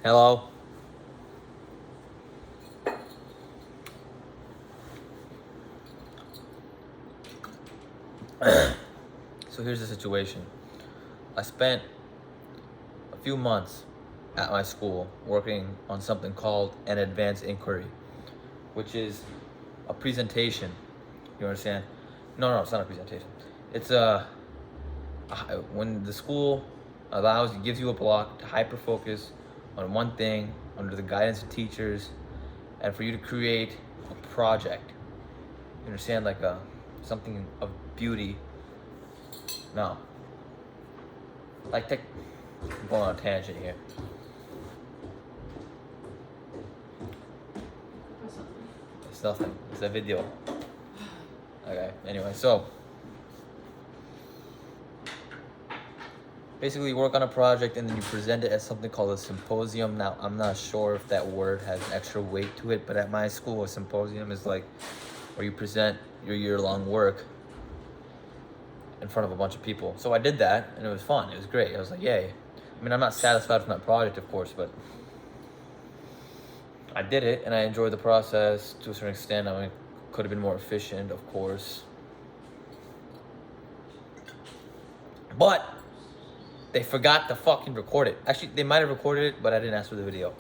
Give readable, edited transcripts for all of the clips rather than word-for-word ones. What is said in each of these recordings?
Hello? So here's the situation. I spent a few months at my school working on something called an advanced inquiry, which is a presentation. You understand? No, it's not a presentation. It's when the school gives you a block to hyper focus on one thing under the guidance of teachers, and for you to create a project. You understand, like something of beauty. No, I'm going on a tangent here. It's nothing. It's a video. Okay. Anyway, so basically you work on a project and then you present it at something called a symposium. Now, I'm not sure if that word has extra weight to it, but at my school, a symposium is like where you present your year-long work in front of a bunch of people. So I did that and it was fun. It was great. I was like, yay. I mean, I'm not satisfied with my project, of course, but I did it and I enjoyed the process to a certain extent. I mean, it could have been more efficient, of course. But they forgot to fucking record it. Actually, they might have recorded it, but I didn't ask for the video.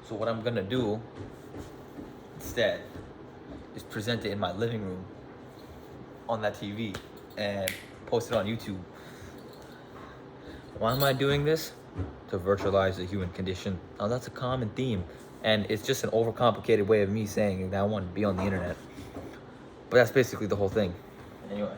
So what I'm gonna do instead is present it in my living room on that TV and post it on YouTube. Why am I doing this? To virtualize the human condition. Now that's a common theme, and it's just an overcomplicated way of me saying that I want to be on the internet. But that's basically the whole thing. Anyway.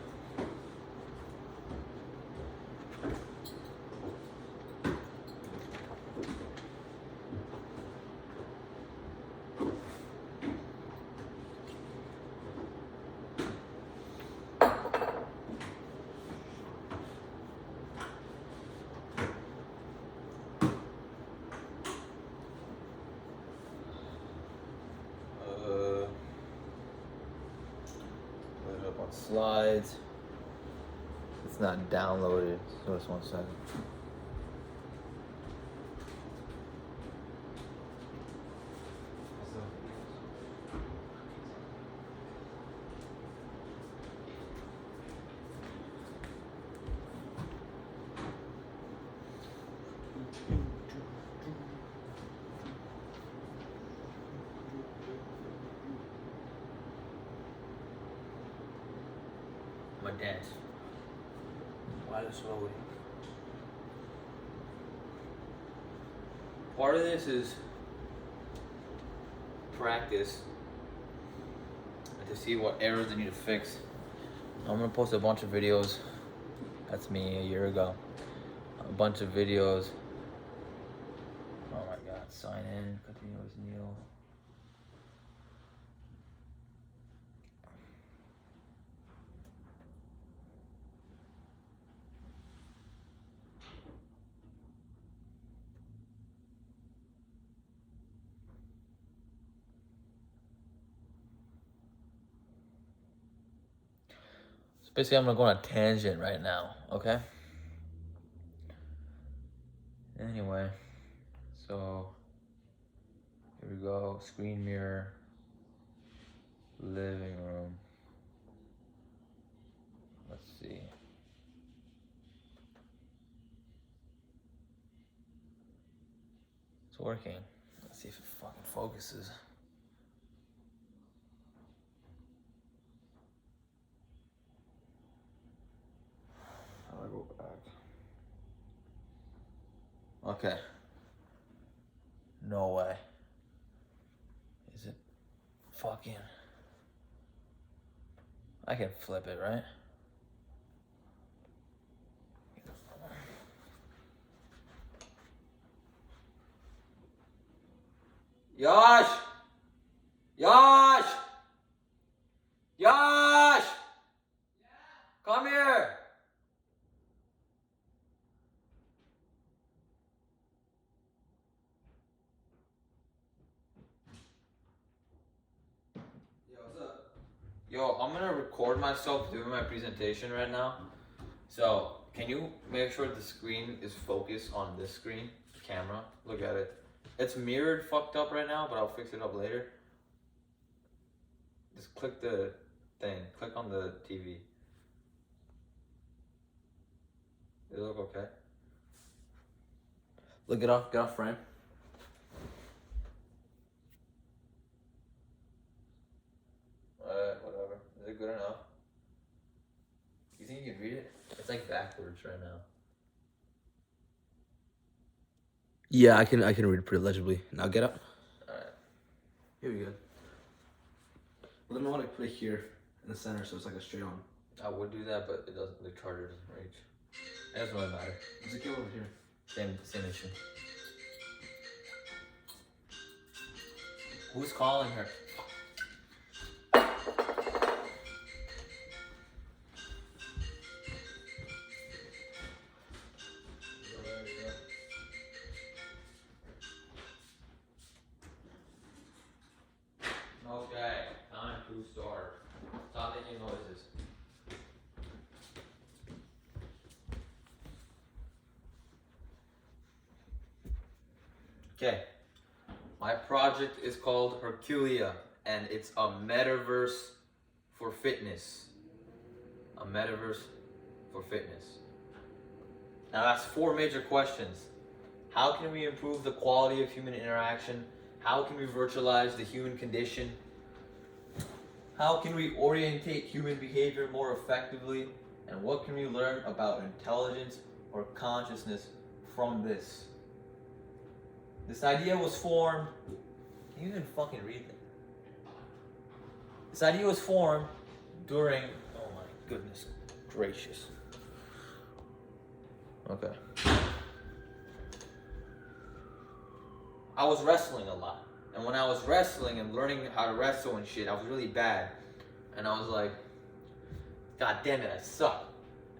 Slides. It's not downloaded, so just 1 second. My dance. Why is it slowly? Part of this is practice and to see what errors I need to fix. I'm gonna post a bunch of videos. That's me a year ago. A bunch of videos. Oh my god, sign in, continue as Neil. So basically I'm gonna go on a tangent right now, okay? Anyway, so here we go, screen mirror, living room. Let's see. It's working. Let's see if it fucking focuses. How do I go back? Okay. No way. Is it fucking... I can flip it, right? Yash! Yash! Yash! Come here! Yo, what's up? Yo, I'm gonna record myself doing my presentation right now. So, Can you make sure the screen is focused on this screen? The camera. Look at it. It's mirrored fucked up right now, but I'll fix it up later. Just click the thing. Click on the TV. Does it look okay? Look it up. Get off frame. Whatever. Is it good enough? You think you can read it? It's like backwards right now. Yeah, I can read it pretty legibly. Now get up. Alright. Here we go. Well, then I want to put it here in the center so it's like a straight on. I would do that, but it doesn't. The charger doesn't reach. It doesn't really matter. Does it go over here? Same issue. Who's calling her? Okay, time to start. Stop making noises. Okay, my project is called Herculia, and it's a metaverse for fitness. A metaverse for fitness. Now that's 4 major questions. How can we improve the quality of human interaction? How can we virtualize the human condition? How can we orientate human behavior more effectively? And what can we learn about intelligence or consciousness from this? This idea was formed. Can you even fucking read that? This idea was formed during. Oh my goodness gracious. Okay. I was wrestling a lot. And when I was wrestling and learning how to wrestle and shit, I was really bad. And I was like, God damn it, I suck.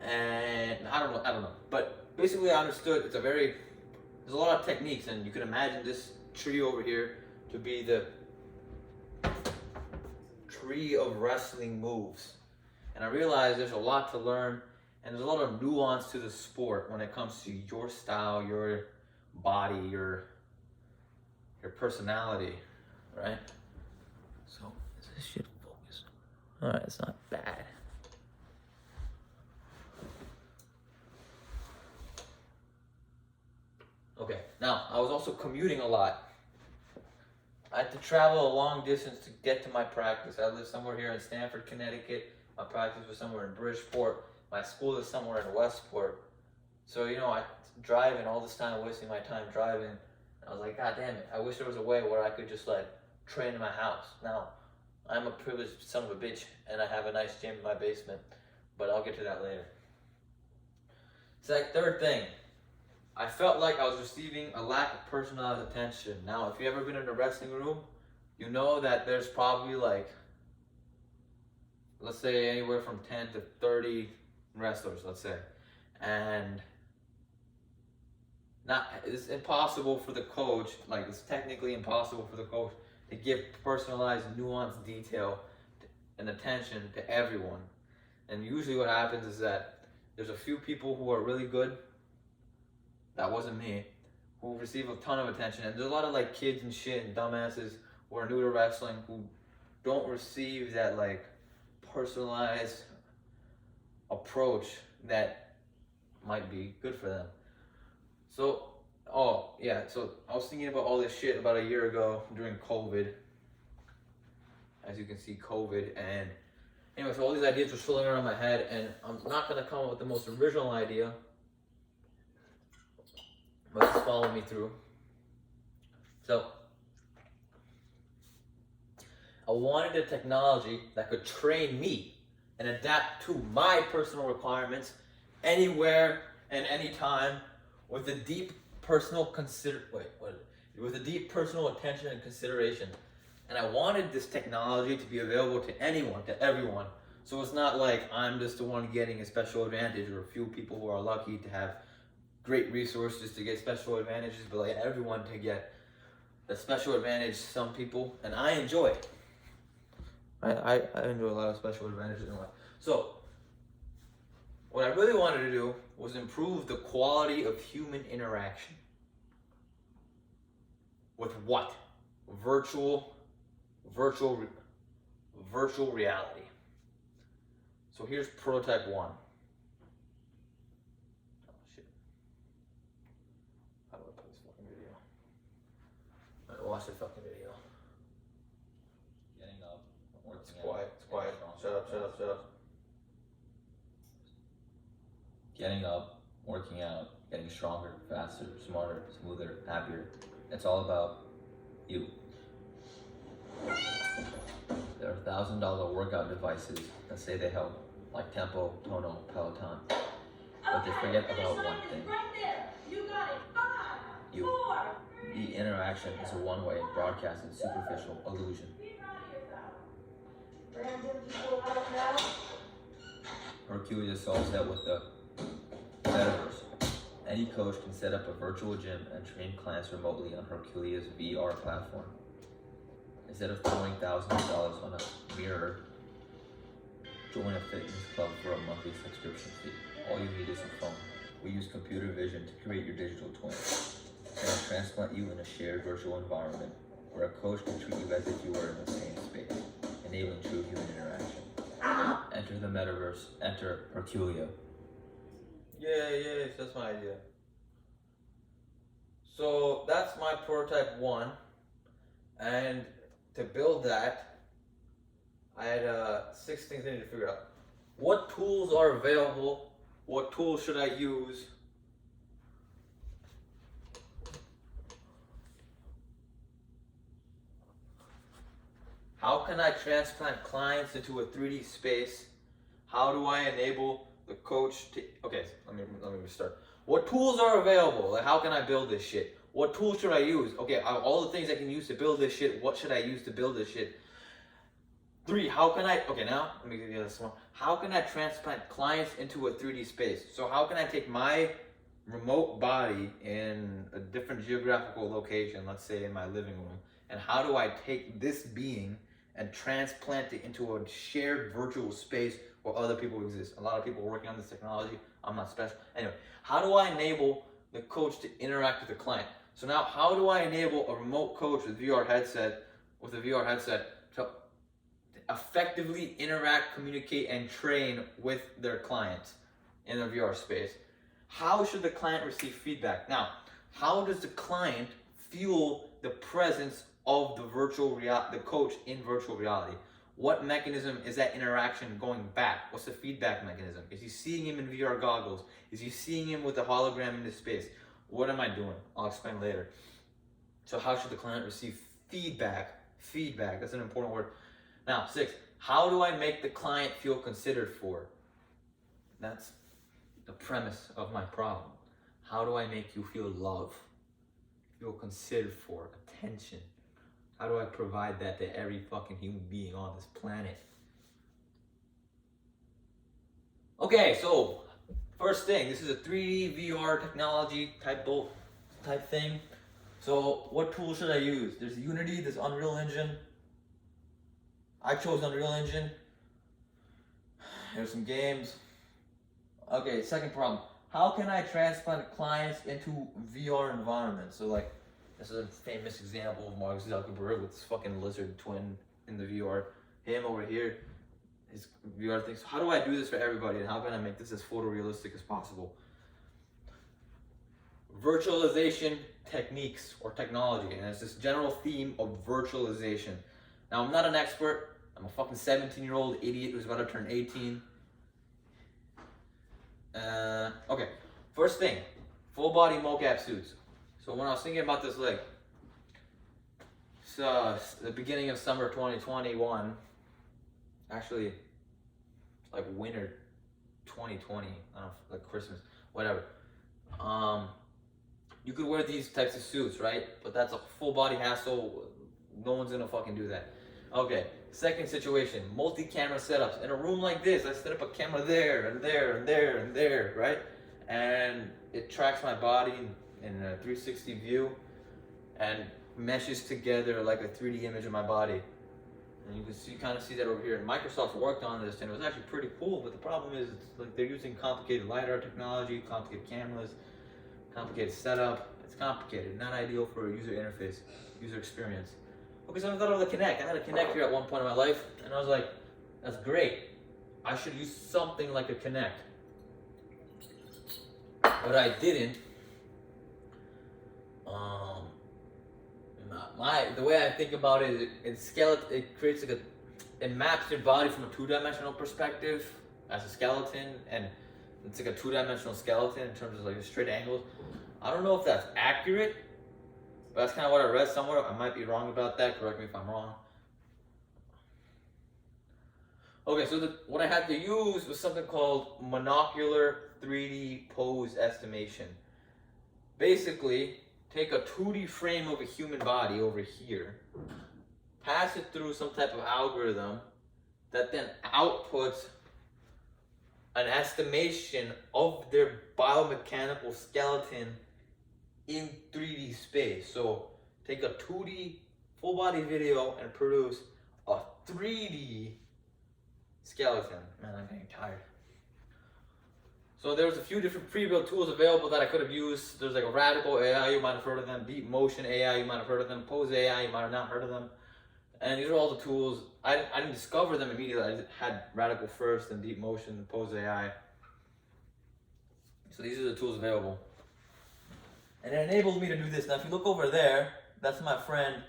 And I don't know. But basically I understood there's a lot of techniques, and you can imagine this tree over here to be the tree of wrestling moves. And I realized there's a lot to learn, and there's a lot of nuance to the sport when it comes to your style, your body, your personality, right? So, is this shit focused? Alright, it's not bad. Okay, now, I was also commuting a lot. I had to travel a long distance to get to my practice. I live somewhere here in Stamford, Connecticut. My practice was somewhere in Bridgeport. My school is somewhere in Westport. So, I driving all this time, wasting my time driving. I was like, God damn it, I wish there was a way where I could just train in my house. Now, I'm a privileged son of a bitch, and I have a nice gym in my basement, but I'll get to that later. Third thing, I felt like I was receiving a lack of personalized attention. Now, if you've ever been in a wrestling room, you know that there's probably let's say anywhere from 10 to 30 wrestlers, let's say. And it's impossible for the coach, it's technically impossible for the coach to give personalized, nuanced detail and attention to everyone. And usually what happens is that there's a few people who are really good, that wasn't me, who receive a ton of attention. And there's a lot of kids and shit and dumbasses who are new to wrestling who don't receive that personalized approach that might be good for them. So I was thinking about all this shit about a year ago during COVID. As you can see, COVID. And anyway, so all these ideas were swirling around my head, and I'm not going to come up with the most original idea, but just follow me through. So, I wanted a technology that could train me and adapt to my personal requirements anywhere and anytime with a deep personal attention and consideration. And I wanted this technology to be available to anyone, to everyone. So it's not like I'm just the one getting a special advantage, or a few people who are lucky to have great resources to get special advantages, but everyone to get the special advantage. Some people, and I enjoy it. I enjoy a lot of special advantages in life. So What I really wanted to do was improve the quality of human interaction. With what? Virtual reality. So here's prototype 1. Oh shit. How do I play this fucking video? Alright, watch the fucking video. Getting up, working It's out, quiet, it's quiet. getting Shut up. Getting up, working out, getting stronger, faster, smarter, smoother, happier. It's all about you. There are $1,000 workout devices that say they help, like Tempo, Tono, Peloton. But they forget about one thing. Right there. You got it. 5, You. 4. The interaction is a one-way, broadcasted, superficial illusion. Herculia solves that with the metaverse. Any coach can set up a virtual gym and train clients remotely on Herculia's VR platform. Instead of throwing thousands of dollars on a mirror, join a fitness club for a monthly subscription fee. All you need is a phone. We use computer vision to create your digital twin. Can I transplant you in a shared virtual environment where a coach can treat you as if you were in the same space, enabling true human interaction. Enter the metaverse. Enter Herculia. Yeah, that's my idea. So that's my prototype 1, and to build that, I had 6 things I needed to figure out. What tools are available? What tools should I use? How can I transplant clients into a 3D space? How do I enable the coach to... Okay, let me restart. What tools are available? Like, how can I build this shit? What tools should I use? Okay, all the things I can use to build this shit, what should I use to build this shit? 3, how can I... Okay, now, let me give you this one. How can I transplant clients into a 3D space? So how can I take my remote body in a different geographical location, let's say in my living room, and how do I take this being and transplant it into a shared virtual space where other people exist? A lot of people are working on this technology. I'm not special. Anyway, how do I enable the coach to interact with the client? So now, how do I enable a remote coach with a VR headset to effectively interact, communicate, and train with their clients in a VR space? How should the client receive feedback? Now, how does the client feel the presence of the coach in virtual reality? What mechanism is that interaction going back? What's the feedback mechanism? Is he seeing him in VR goggles? Is he seeing him with a hologram in his space? What am I doing? I'll explain later. So how should the client receive feedback? Feedback, that's an important word. Now, 6, how do I make the client feel considered for? That's the premise of my problem. How do I make you feel love? Feel considered for, attention? How do I provide that to every fucking human being on this planet? Okay, so first thing, this is a 3D VR technology type thing. So what tool should I use? There's Unity, there's Unreal Engine. I chose Unreal Engine. Here's some games. Okay, second problem. How can I transplant clients into VR environments? So like, this is a famous example of Mark Zuckerberg with his fucking lizard twin in the VR. Him over here, his VR thing. So how do I do this for everybody, and how can I make this as photorealistic as possible? Virtualization techniques or technology, and it's this general theme of virtualization. Now, I'm not an expert. I'm a fucking 17-year-old idiot who's about to turn 18. Okay, first thing, full body mocap suits. So when I was thinking about this, like, the beginning of summer 2021, actually, like winter 2020, I don't know, like Christmas, whatever. You could wear these types of suits, right? But that's a full body hassle. No one's gonna fucking do that. Okay, second situation, multi-camera setups. In a room like this, I set up a camera there and there and there and there, right? And it tracks my body in a 360 view and meshes together like a 3D image of my body. And you can see, kind of see that over here. And Microsoft worked on this, and it was actually pretty cool. But the problem is, it's like they're using complicated LiDAR technology, complicated cameras, complicated setup. It's complicated, not ideal for a user interface, user experience. Okay, so I thought of the Kinect. I had a Kinect here at one point in my life, and I was like, that's great. I should use something like a Kinect. But I didn't. The way I think about it, it creates like it maps your body from a two-dimensional perspective as a skeleton, and it's like a two-dimensional skeleton in terms of like straight angles. I don't know if that's accurate, but that's kind of what I read somewhere. I might be wrong about that. Correct me if I'm wrong. Okay, so what I had to use was something called Monocular 3D pose estimation. Basically, take a 2D frame of a human body over here, pass it through some type of algorithm that then outputs an estimation of their biomechanical skeleton in 3D space. So take a 2D full body video and produce a 3D skeleton. Man, I'm getting tired. So there's a few different pre-built tools available that I could have used. There's like a Radical AI, you might have heard of them. Deep Motion AI, you might have heard of them. Pose AI, you might have not heard of them. And these are all the tools. I didn't discover them immediately. I had Radical first, and Deep Motion, and Pose AI. So these are the tools available. And it enabled me to do this. Now if you look over there, that's my friend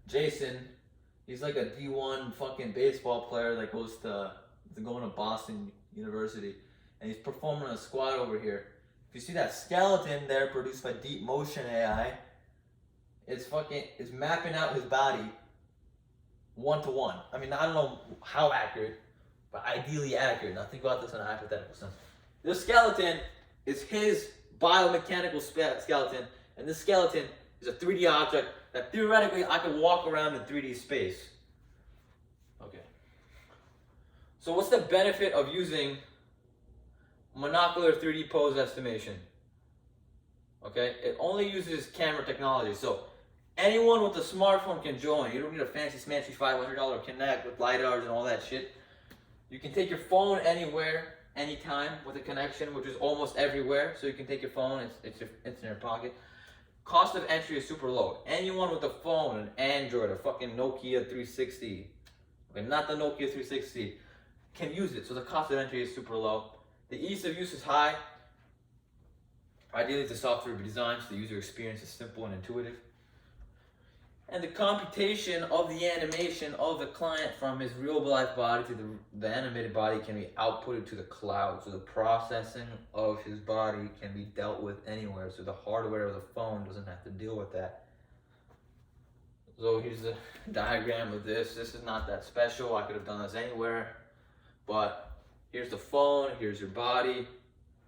Jason. He's like a D1 fucking baseball player that goes to going to Boston University. And he's performing a squat over here. If you see that skeleton there produced by Deep Motion AI, it's mapping out his body 1-to-1. I mean, I don't know how accurate, but ideally accurate. Now think about this in a hypothetical sense. This skeleton is his biomechanical skeleton, and this skeleton is a 3D object that theoretically I could walk around in 3D space. Okay. So what's the benefit of using monocular 3D pose estimation? Okay, it only uses camera technology. So anyone with a smartphone can join. You don't need a fancy smancy $500 Kinect with LiDARs and all that shit. You can take your phone anywhere, anytime with a connection, which is almost everywhere. So you can take your phone, it's in your pocket. Cost of entry is super low. Anyone with a phone, an Android, a fucking Nokia 360, okay, not the Nokia 360, can use it. So the cost of entry is super low. The ease of use is high. Ideally, the software be designed so the user experience is simple and intuitive. And the computation of the animation of the client from his real life body to the animated body can be outputted to the cloud. So the processing of his body can be dealt with anywhere. So the hardware of the phone doesn't have to deal with that. So here's the diagram of this. This is not that special. I could have done this anywhere. But here's the phone, here's your body.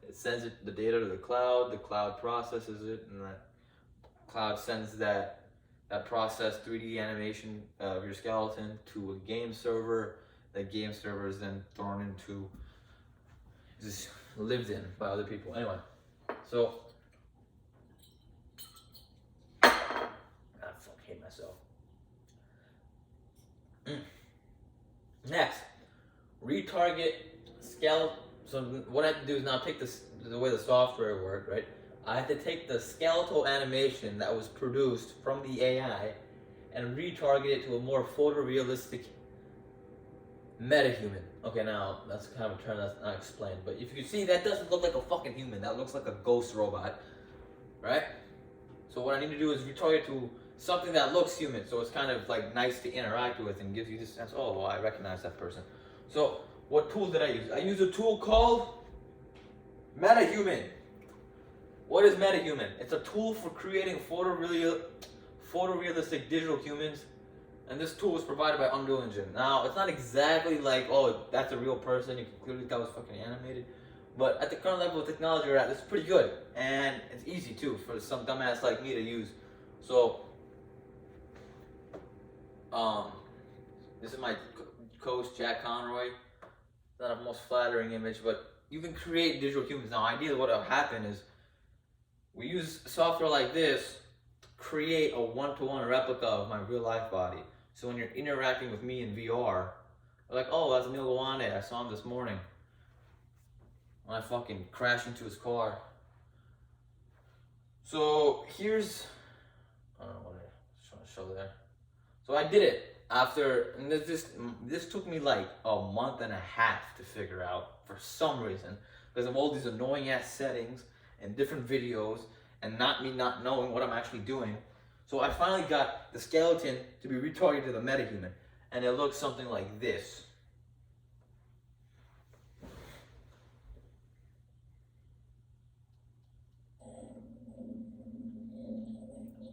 It sends the data to the cloud processes it, and that cloud sends that processed 3D animation of your skeleton to a game server. That game server is then thrown into, is lived in by other people. Anyway, so I fucking hate myself. Next, retarget skeleton. So what I have to do is now take the way the software worked, right? I have to take the skeletal animation that was produced from the AI and retarget it to a more photorealistic metahuman. Okay, now that's kind of a term that's not explained, but if you see, that doesn't look like a fucking human. That looks like a ghost robot, right? So what I need to do is retarget to something that looks human, so it's kind of like nice to interact with and gives you this sense, oh, well, I recognize that person. So what tool did I use? I used a tool called MetaHuman. What is MetaHuman? It's a tool for creating photorealistic digital humans, and this tool was provided by Unreal Engine. Now, it's not exactly like, oh, that's a real person, you can clearly tell it's fucking animated, but at the current level of technology we're at, it's pretty good, and it's easy too for some dumbass like me to use. So, this is my coach, Jack Conroy. Not a most flattering image, but you can create digital humans. Now, ideally what will happen is we use software like this to create a one-to-one replica of my real life body. So when you're interacting with me in VR, you're like, oh, that's Neil Gawande. I saw him this morning. When I fucking crashed into his car. So here's, I don't know what I was trying to show there. So I did it after, and this took me like a month and a half to figure out for some reason, because of all these annoying ass settings and different videos and not knowing what I'm actually doing. So I finally got the skeleton to be retargeted to the metahuman, and it looks something like this.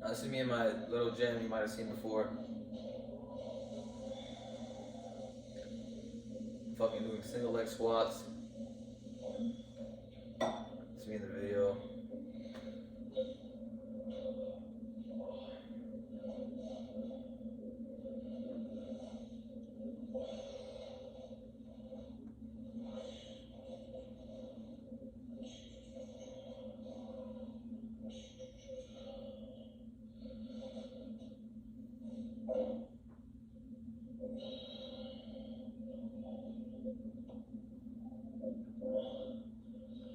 This is me in my little gym you might have seen before. Fucking doing single leg squats. It's me in the video.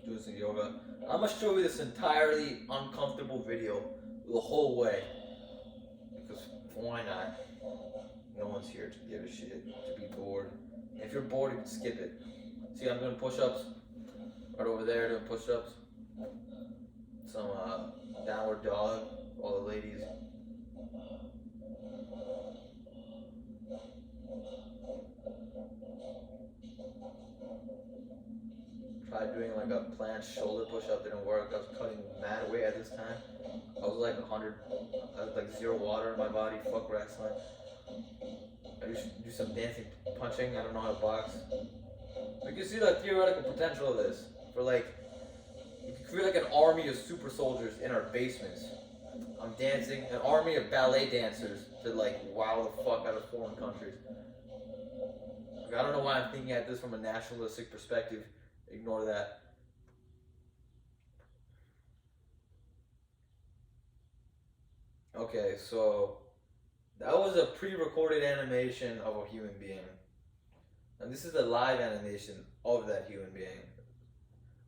Doing some yoga. I'm gonna show you this entirely uncomfortable video the whole way. Because why not? No one's here to give a shit, to be bored. If you're bored, you can skip it. See, I'm doing push-ups. Right over there doing push-ups. Some downward dog. All the ladies. Tried doing like a planche shoulder push-up, didn't work. I was cutting mad weight at this time. I was like 100, I was like zero water in my body, fuck wrestling. I used to do some dancing, punching, I don't know how to box. You can see the theoretical potential of this. For like, you can create like an army of super soldiers in our basements. I'm dancing, an army of ballet dancers to like wow the fuck out of foreign countries. Like, I don't know why I'm thinking at this from a nationalistic perspective. Ignore that. Okay, so that was a pre-recorded animation of a human being. And this is a live animation of that human being.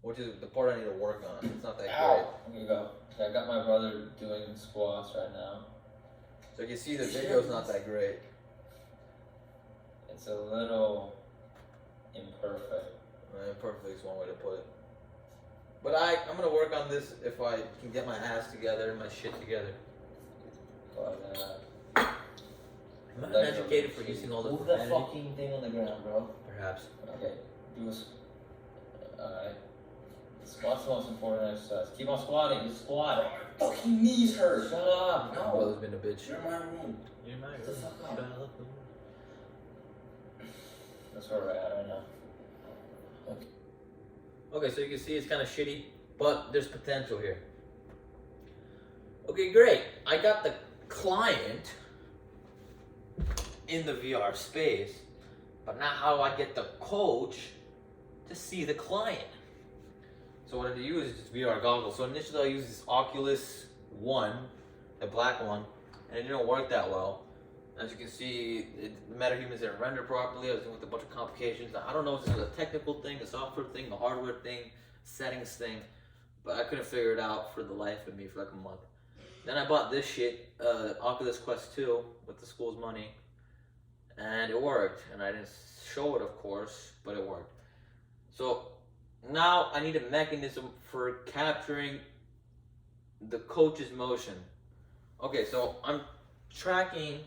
Which is the part I need to work on. It's not that great. Here we go. I got my brother doing squats right now. So you can see the video's not that great. It's a little imperfect. Imperfect is one way to put it. But I'm gonna work on this if I can get my ass together and my shit together. But, I'm not educated for using all the move profanity. that fucking thing on the ground, bro. Perhaps. Okay, do a alright. Squat's the most important exercise. Keep on squatting, just squat. My fucking knees hurt. Shut up. My brother's been a bitch. You're in my room. You're in my room. Shut the fuck up. Shut up. That's where we're at right now. Okay, so you can see it's kind of shitty, but there's potential here. Okay, great. I got the client in the VR space, but now how do I get the coach to see the client? So what I use is just VR goggles. So initially I used this Oculus One, the black one, and it didn't work that well. As you can see, the metahumans didn't render properly. I was dealing with a bunch of complications. I don't know if this is a technical thing, a software thing, a hardware thing, settings thing, but I couldn't figure it out for the life of me for like a month. Then I bought this shit, Oculus Quest 2, with the school's money, and it worked. And I didn't show it, of course, but it worked. So now I need a mechanism for capturing the coach's motion. Okay, so I'm tracking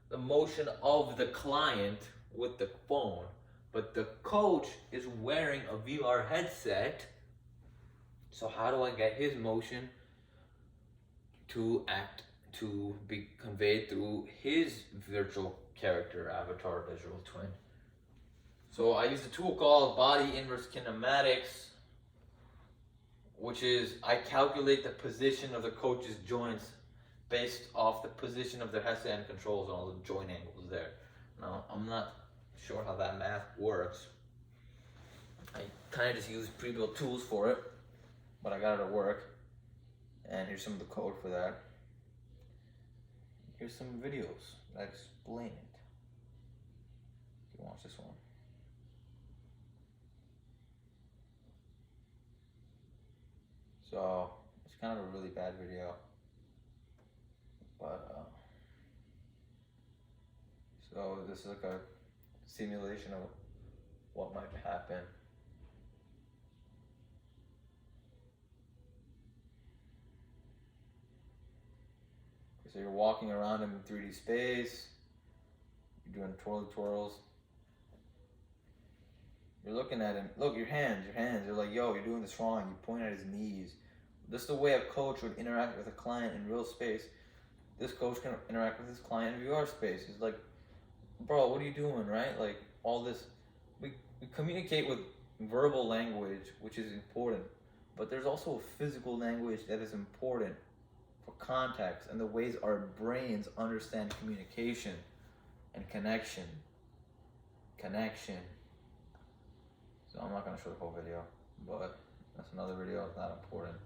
the motion of the client with the phone, but the coach is wearing a VR headset. So how do I get his motion to be conveyed through his virtual character, avatar, visual twin? So I use a tool called Body Inverse Kinematics, which is I calculate the position of the coach's joints based off the position of their headset and controls and all the joint angles there. Now, I'm not sure how that math works. I kind of just use pre-built tools for it, but I got it to work. And here's some of the code for that. here's some videos that explain it. You can watch this one. So it's kind of a really bad video, but so this is like a simulation of what might happen. So you're walking around in 3D space, you're doing twirls. You're looking at him. Look, your hands. You're like, yo, you're doing this wrong. You point at his knees. This is the way a coach would interact with a client in real space. This coach can interact with his client in VR space. He's like, bro, what are you doing, right? Like, all this. We communicate with verbal language, which is important. But there's also a physical language that is important for context and the ways our brains understand communication and connection. So I'm not gonna show the whole video, but that's another video. It's not important.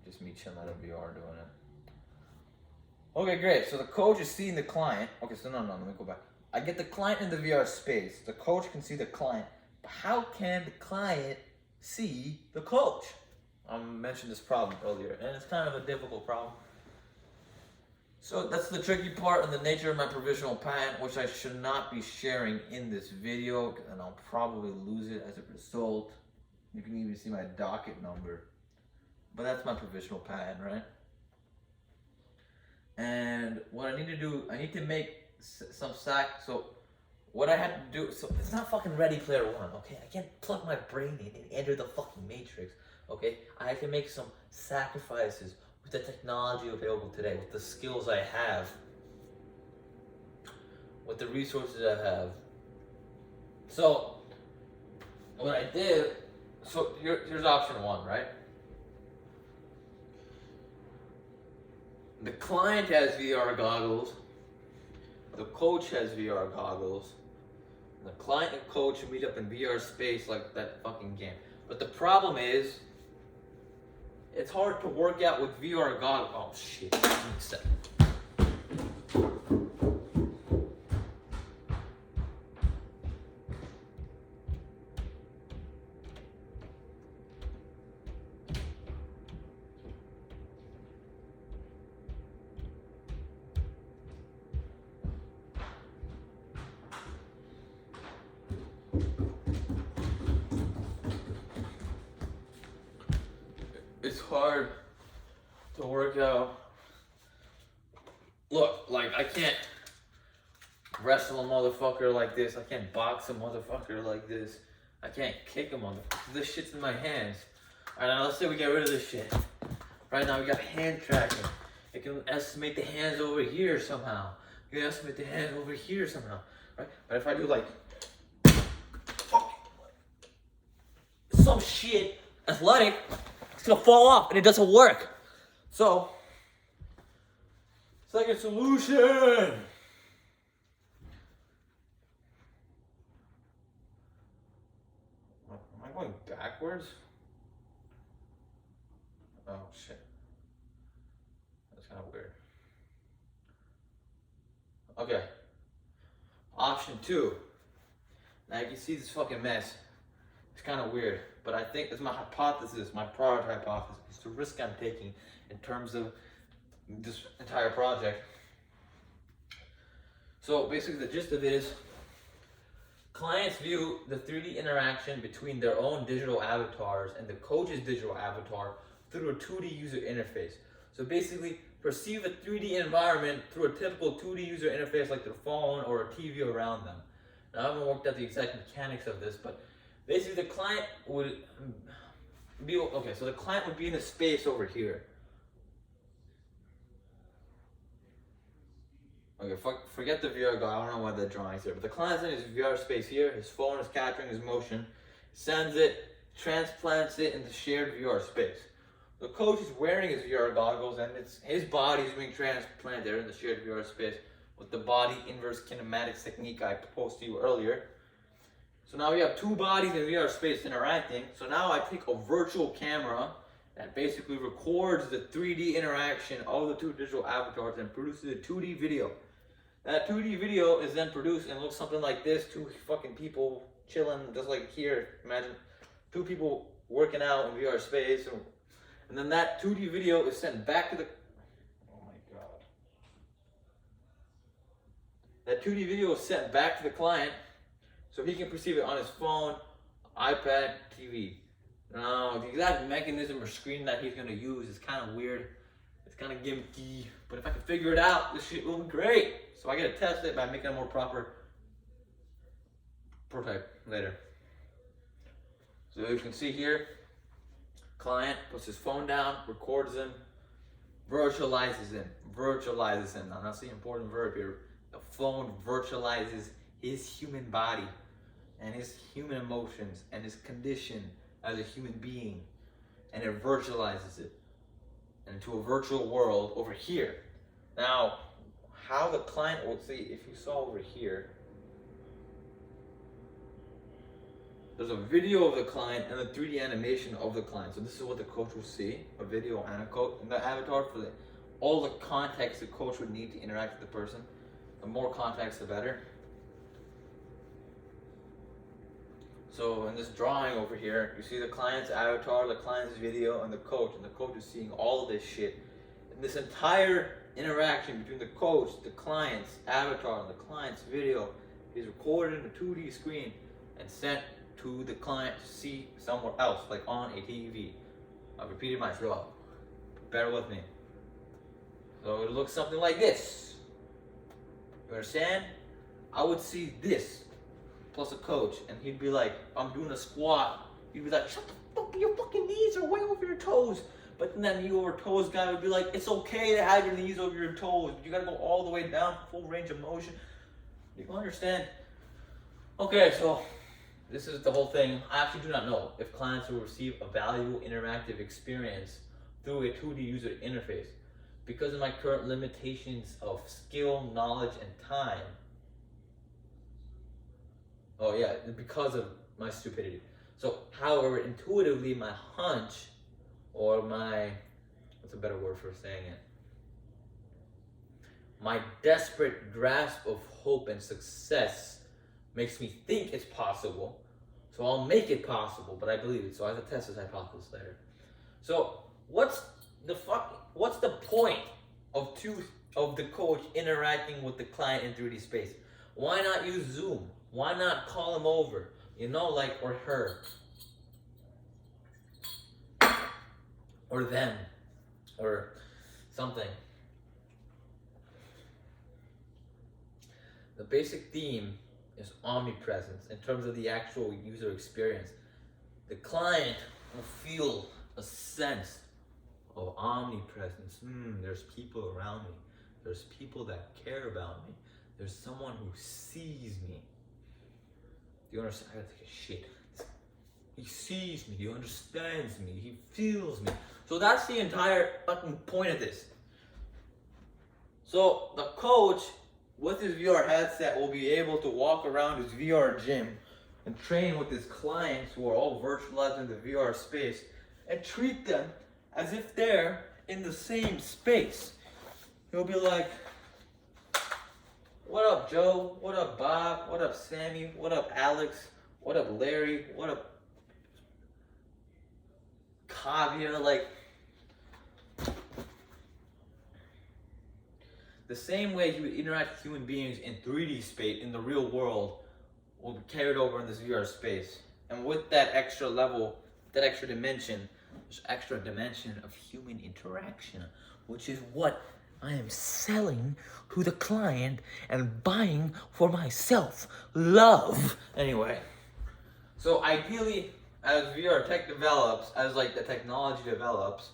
Just me chilling in VR doing it. Okay, great. So the coach is seeing the client. Okay, so no, let me go back. I get the client in the VR space. The coach can see the client. But how can the client see the coach? I mentioned this problem earlier, and it's kind of a difficult problem. So that's the tricky part and the nature of my provisional patent, which I should not be sharing in this video, and I'll probably lose it as a result. You can even see my docket number. But that's my provisional patent, right? And what I need to do, I need to make some so what I have to do, so it's not fucking Ready Player One, okay? I can't plug my brain in and enter the fucking matrix, okay? I have to make some sacrifices with the technology available today, with the skills I have, with the resources I have. So, what I did, so here's option one, right? The client has VR goggles, the coach has VR goggles, the client and coach meet up in VR space like that fucking game. But the problem is, it's hard to work out with VR goggles. Oh shit, give me a second. It's hard to work out. Look, like I can't wrestle a motherfucker like this. I can't box a motherfucker like this. I can't kick a motherfucker. This shit's in my hands. Alright, now let's say we get rid of this shit. Right now we got hand tracking. It can estimate the hands over here somehow. You can estimate the hands over here somehow. Right? But if I do like some shit athletic, it's gonna fall off and it doesn't work. So, second solution. Am I going backwards? Oh shit. That's kind of weird. Okay. Option two. Now you can see this fucking mess. It's kind of weird, but I think it's my hypothesis, my product hypothesis. It's the risk I'm taking in terms of this entire project. So basically the gist of it is clients view the 3D interaction between their own digital avatars and the coach's digital avatar through a 2D user interface. So basically perceive a 3D environment through a typical 2D user interface like their phone or a TV around them. Now I haven't worked out the exact mechanics of this, but basically the client would be, okay, so the client would be in a space over here. Okay, forget the VR guy, I don't know why the drawing's here, but the client's in his VR space here, his phone is capturing his motion, sends it, transplants it into shared VR space. The coach is wearing his VR goggles and it's his body is being transplanted in the shared VR space with the body inverse kinematics technique I proposed to you earlier. So now we have two bodies in VR space interacting. So now I take a virtual camera that basically records the 3D interaction of the two digital avatars and produces a 2D video. That 2D video is then produced and looks something like this. Two fucking people chilling, just like here. Imagine two people working out in VR space. And then that 2D video is sent back to the... Oh my god. That 2D video is sent back to the client so he can perceive it on his phone, iPad, TV. Now, the exact mechanism or screen that he's going to use is kind of weird. It's kind of gimmicky. But if I can figure it out, this shit will be great. So I gotta test it by making a more proper prototype later. So you can see here, client puts his phone down, records him, virtualizes him. Now that's the important verb here. The phone virtualizes his human body and his human emotions and his condition as a human being, and it virtualizes it into a virtual world over here. Now, how the client will see, if you saw over here, there's a video of the client and a 3D animation of the client. So this is what the coach will see, a video and a coach, and the avatar for all the context the coach would need to interact with the person. The more context, the better. So in this drawing over here, you see the client's avatar, the client's video, and the coach is seeing all of this shit. And this entire interaction between the coach, the client's avatar, and the client's video is recorded in a 2D screen and sent to the client to see somewhere else, like on a TV. I've repeated myself. Bear with me. So it looks something like this. You understand? I would see this plus a coach, and he'd be like, I'm doing a squat. He'd be like, shut the fuck, your fucking knees are way over your toes. But then that knee over toes guy would be like, it's okay to have your knees over your toes, but you gotta go all the way down, full range of motion. You understand? Okay, so this is the whole thing. I actually do not know if clients will receive a valuable interactive experience through a 2D user interface. Because of my current limitations of skill, knowledge, and time. Oh yeah, because of my stupidity. So, however, intuitively, my hunch, or my, what's a better word for saying it? My desperate grasp of hope and success makes me think it's possible. So I'll make it possible, but I believe it. So I have to test this hypothesis later. So what's the point of the coach interacting with the client in 3D space? Why not use Zoom? Why not call him over? You know, like, or her. Or them. Or something. The basic theme is omnipresence in terms of the actual user experience. The client will feel a sense of omnipresence. There's people around me. There's people that care about me. There's someone who sees me. Do you understand? I gotta take a shit. He sees me. He understands me. He feels me. So that's the entire fucking point of this. So the coach, with his VR headset, will be able to walk around his VR gym and train with his clients who are all virtualized in the VR space and treat them as if they're in the same space. He'll be like, what up, Joe? What up, Bob? What up, Sammy? What up, Alex? What up, Larry? What up, Kavya? Like, the same way he would interact with human beings in 3D space, in the real world, will be carried over in this VR space. And with that extra level, that extra dimension, there's extra dimension of human interaction, which is what I am selling to the client and buying for myself. Love. Anyway, so ideally, as VR tech develops, as like the technology develops,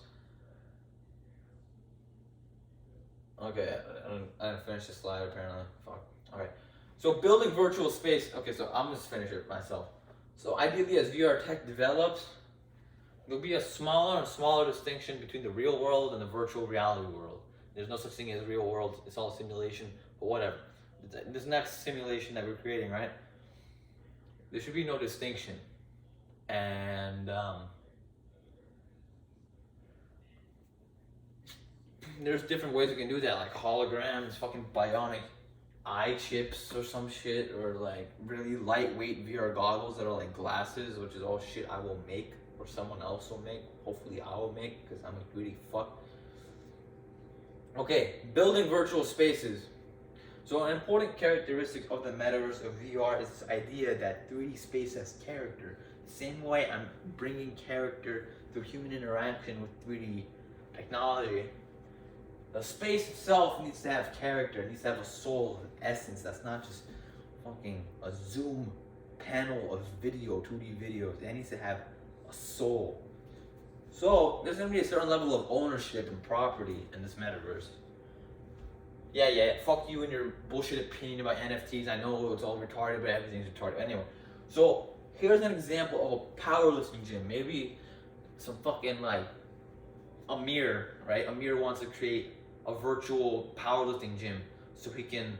okay, I didn't finish the slide apparently. Fuck. Alright. So building virtual space. Okay, so I'm just finish it myself. So ideally, as VR tech develops, there'll be a smaller and smaller distinction between the real world and the virtual reality world. There's no such thing as real world. It's all simulation, but whatever. This next simulation that we're creating, right? There should be no distinction. And there's different ways we can do that, like holograms, fucking bionic eye chips or some shit, or like really lightweight VR goggles that are like glasses, which is all shit I will make or someone else will make. Hopefully I will make, because I'm a greedy fuck. Okay, building virtual spaces. So an important characteristic of the metaverse of VR is this idea that 3D space has character. The same way I'm bringing character through human interaction with 3D technology. The space itself needs to have character, it needs to have a soul, an essence. That's not just fucking a Zoom panel of video, 2D videos. It needs to have a soul. So there's gonna be a certain level of ownership and property in this metaverse. Yeah, fuck you and your bullshit opinion about NFTs. I know it's all retarded, but everything's retarded. Anyway, so here's an example of a powerlifting gym. Maybe some fucking like Amir, right? Amir wants to create a virtual powerlifting gym so he can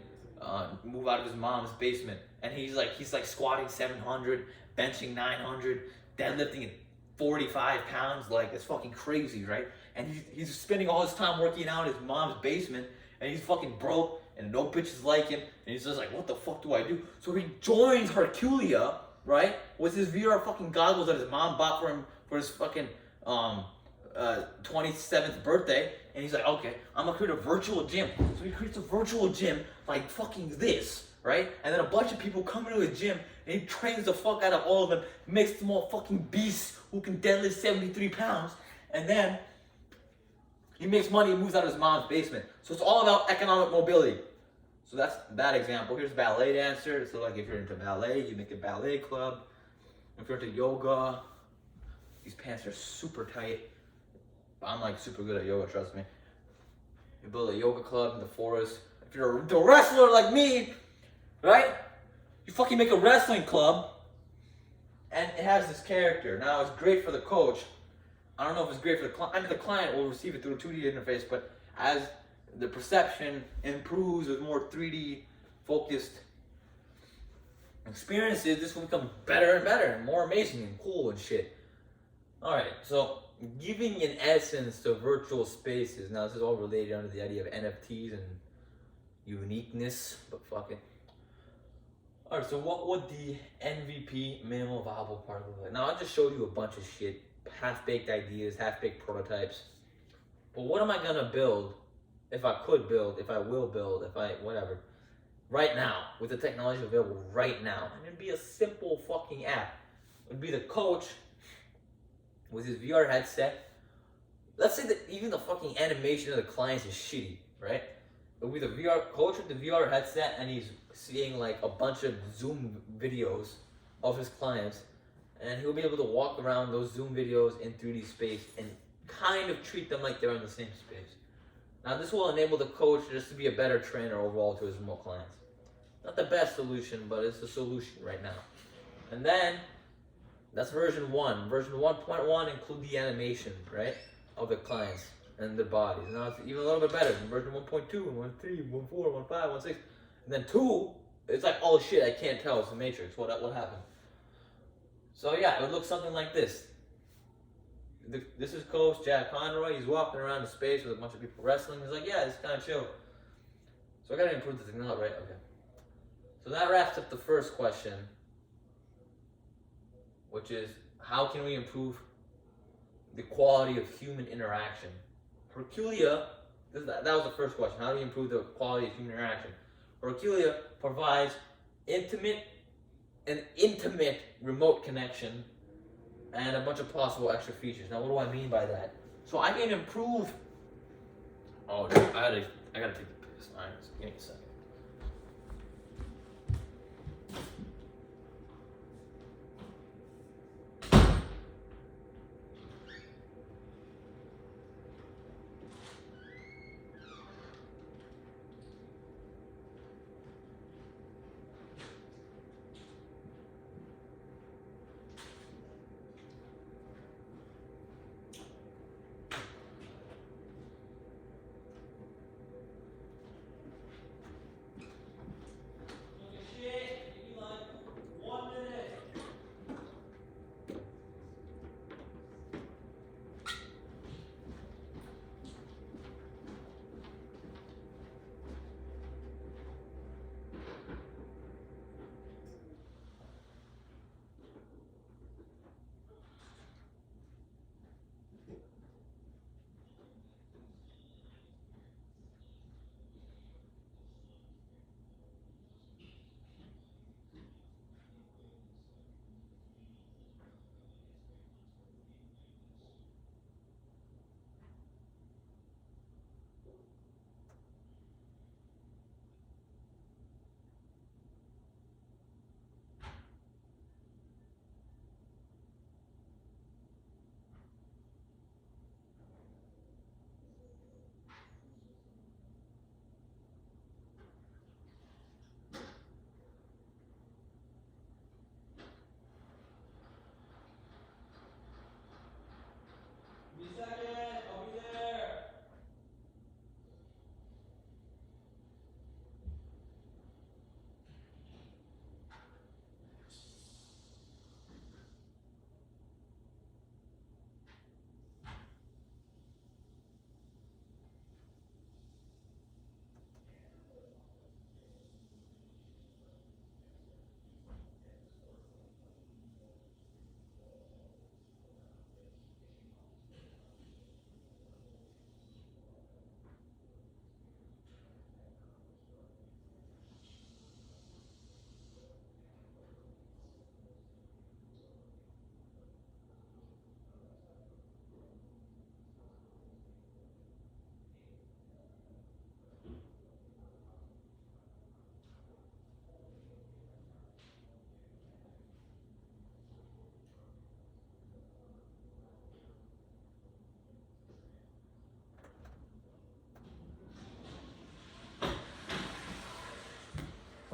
move out of his mom's basement. And he's like squatting 700, benching 900, deadlifting at 45 pounds. Like, it's fucking crazy, right? And he's spending all his time working out in his mom's basement, and he's fucking broke, and no bitches like him, and he's just like, what the fuck do I do? So he joins Herculia, right? With his VR fucking goggles that his mom bought for him for his fucking 27th birthday, and he's like, okay, I'm gonna create a virtual gym. So he creates a virtual gym like fucking this, right? And then a bunch of people come into his gym, and he trains the fuck out of all of them, makes them all fucking beasts who can deadlift 73 pounds, and then he makes money and moves out of his mom's basement. So it's all about economic mobility. So that's that example. Here's ballet dancer. So like if you're into ballet, you make a ballet club. If you're into yoga, these pants are super tight. But I'm like super good at yoga, trust me. You build a yoga club in the forest. If you're a wrestler like me, right? You fucking make a wrestling club, and it has this character. Now it's great for the coach. I don't know if it's great for the client. I mean, the client will receive it through a 2D interface, but as the perception improves with more 3D focused experiences, this will become better and better and more amazing and cool and shit. Alright, so giving an essence to virtual spaces. Now, this is all related under the idea of NFTs and uniqueness, but fuck it. Alright, so what would the MVP, minimal viable part look like? Now, I just showed you a bunch of shit. Half-baked ideas, half-baked prototypes. But what am I gonna build, if I could build, if I will build, if I, whatever, right now, with the technology available right now? And it'd be a simple fucking app. It would be the coach with his VR headset. Let's say that even the fucking animation of the clients is shitty, right? It would be the VR coach with the VR headset, and he's seeing like a bunch of Zoom videos of his clients. And he'll be able to walk around those Zoom videos in 3D space and kind of treat them like they're in the same space. Now, this will enable the coach just to be a better trainer overall to his remote clients. Not the best solution, but it's the solution right now. And then, that's version 1. Version 1.1 include the animation, right, of the clients and their bodies. Now, it's even a little bit better than version 1.2, 1.3, 1.4, 1.5, 1.6. And then 2, it's like, oh shit, I can't tell, it's the Matrix. What happened? So yeah, it would look something like this. This is Coach Jack Conroy. He's walking around the space with a bunch of people wrestling. He's like, yeah, it's kind of chill. So I gotta improve the technology, right? Okay. So that wraps up the first question, which is, how can we improve the quality of human interaction? Herculia, that was the first question. How do we improve the quality of human interaction? Herculia provides an intimate remote connection and a bunch of possible extra features. Now, what do I mean by that? So I can improve. Oh, dude, I gotta take the piss. All right, give me a second.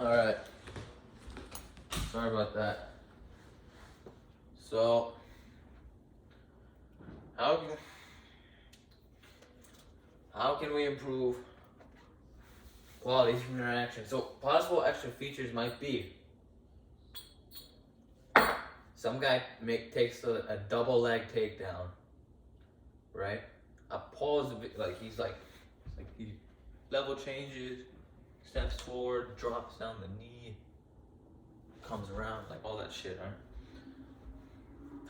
Alright. Sorry about that. So, how can we improve quality of human interaction? So, possible extra features might be some guy takes a double leg takedown, right? A pause, like he's like he level changes, steps forward, drops down the knee, comes around, like all that shit, right?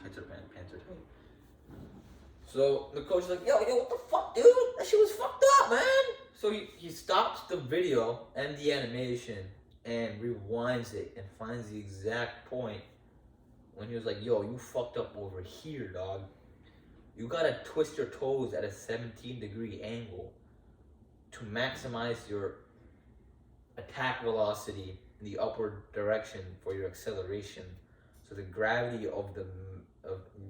Tights are pants are tight. So the coach is like, yo, what the fuck, dude? That shit was fucked up, man. So he stops the video and the animation and rewinds it and finds the exact point when he was like, yo, you fucked up over here, dog. You gotta twist your toes at a 17-degree angle to maximize your attack velocity in the upward direction for your acceleration. So the gravity of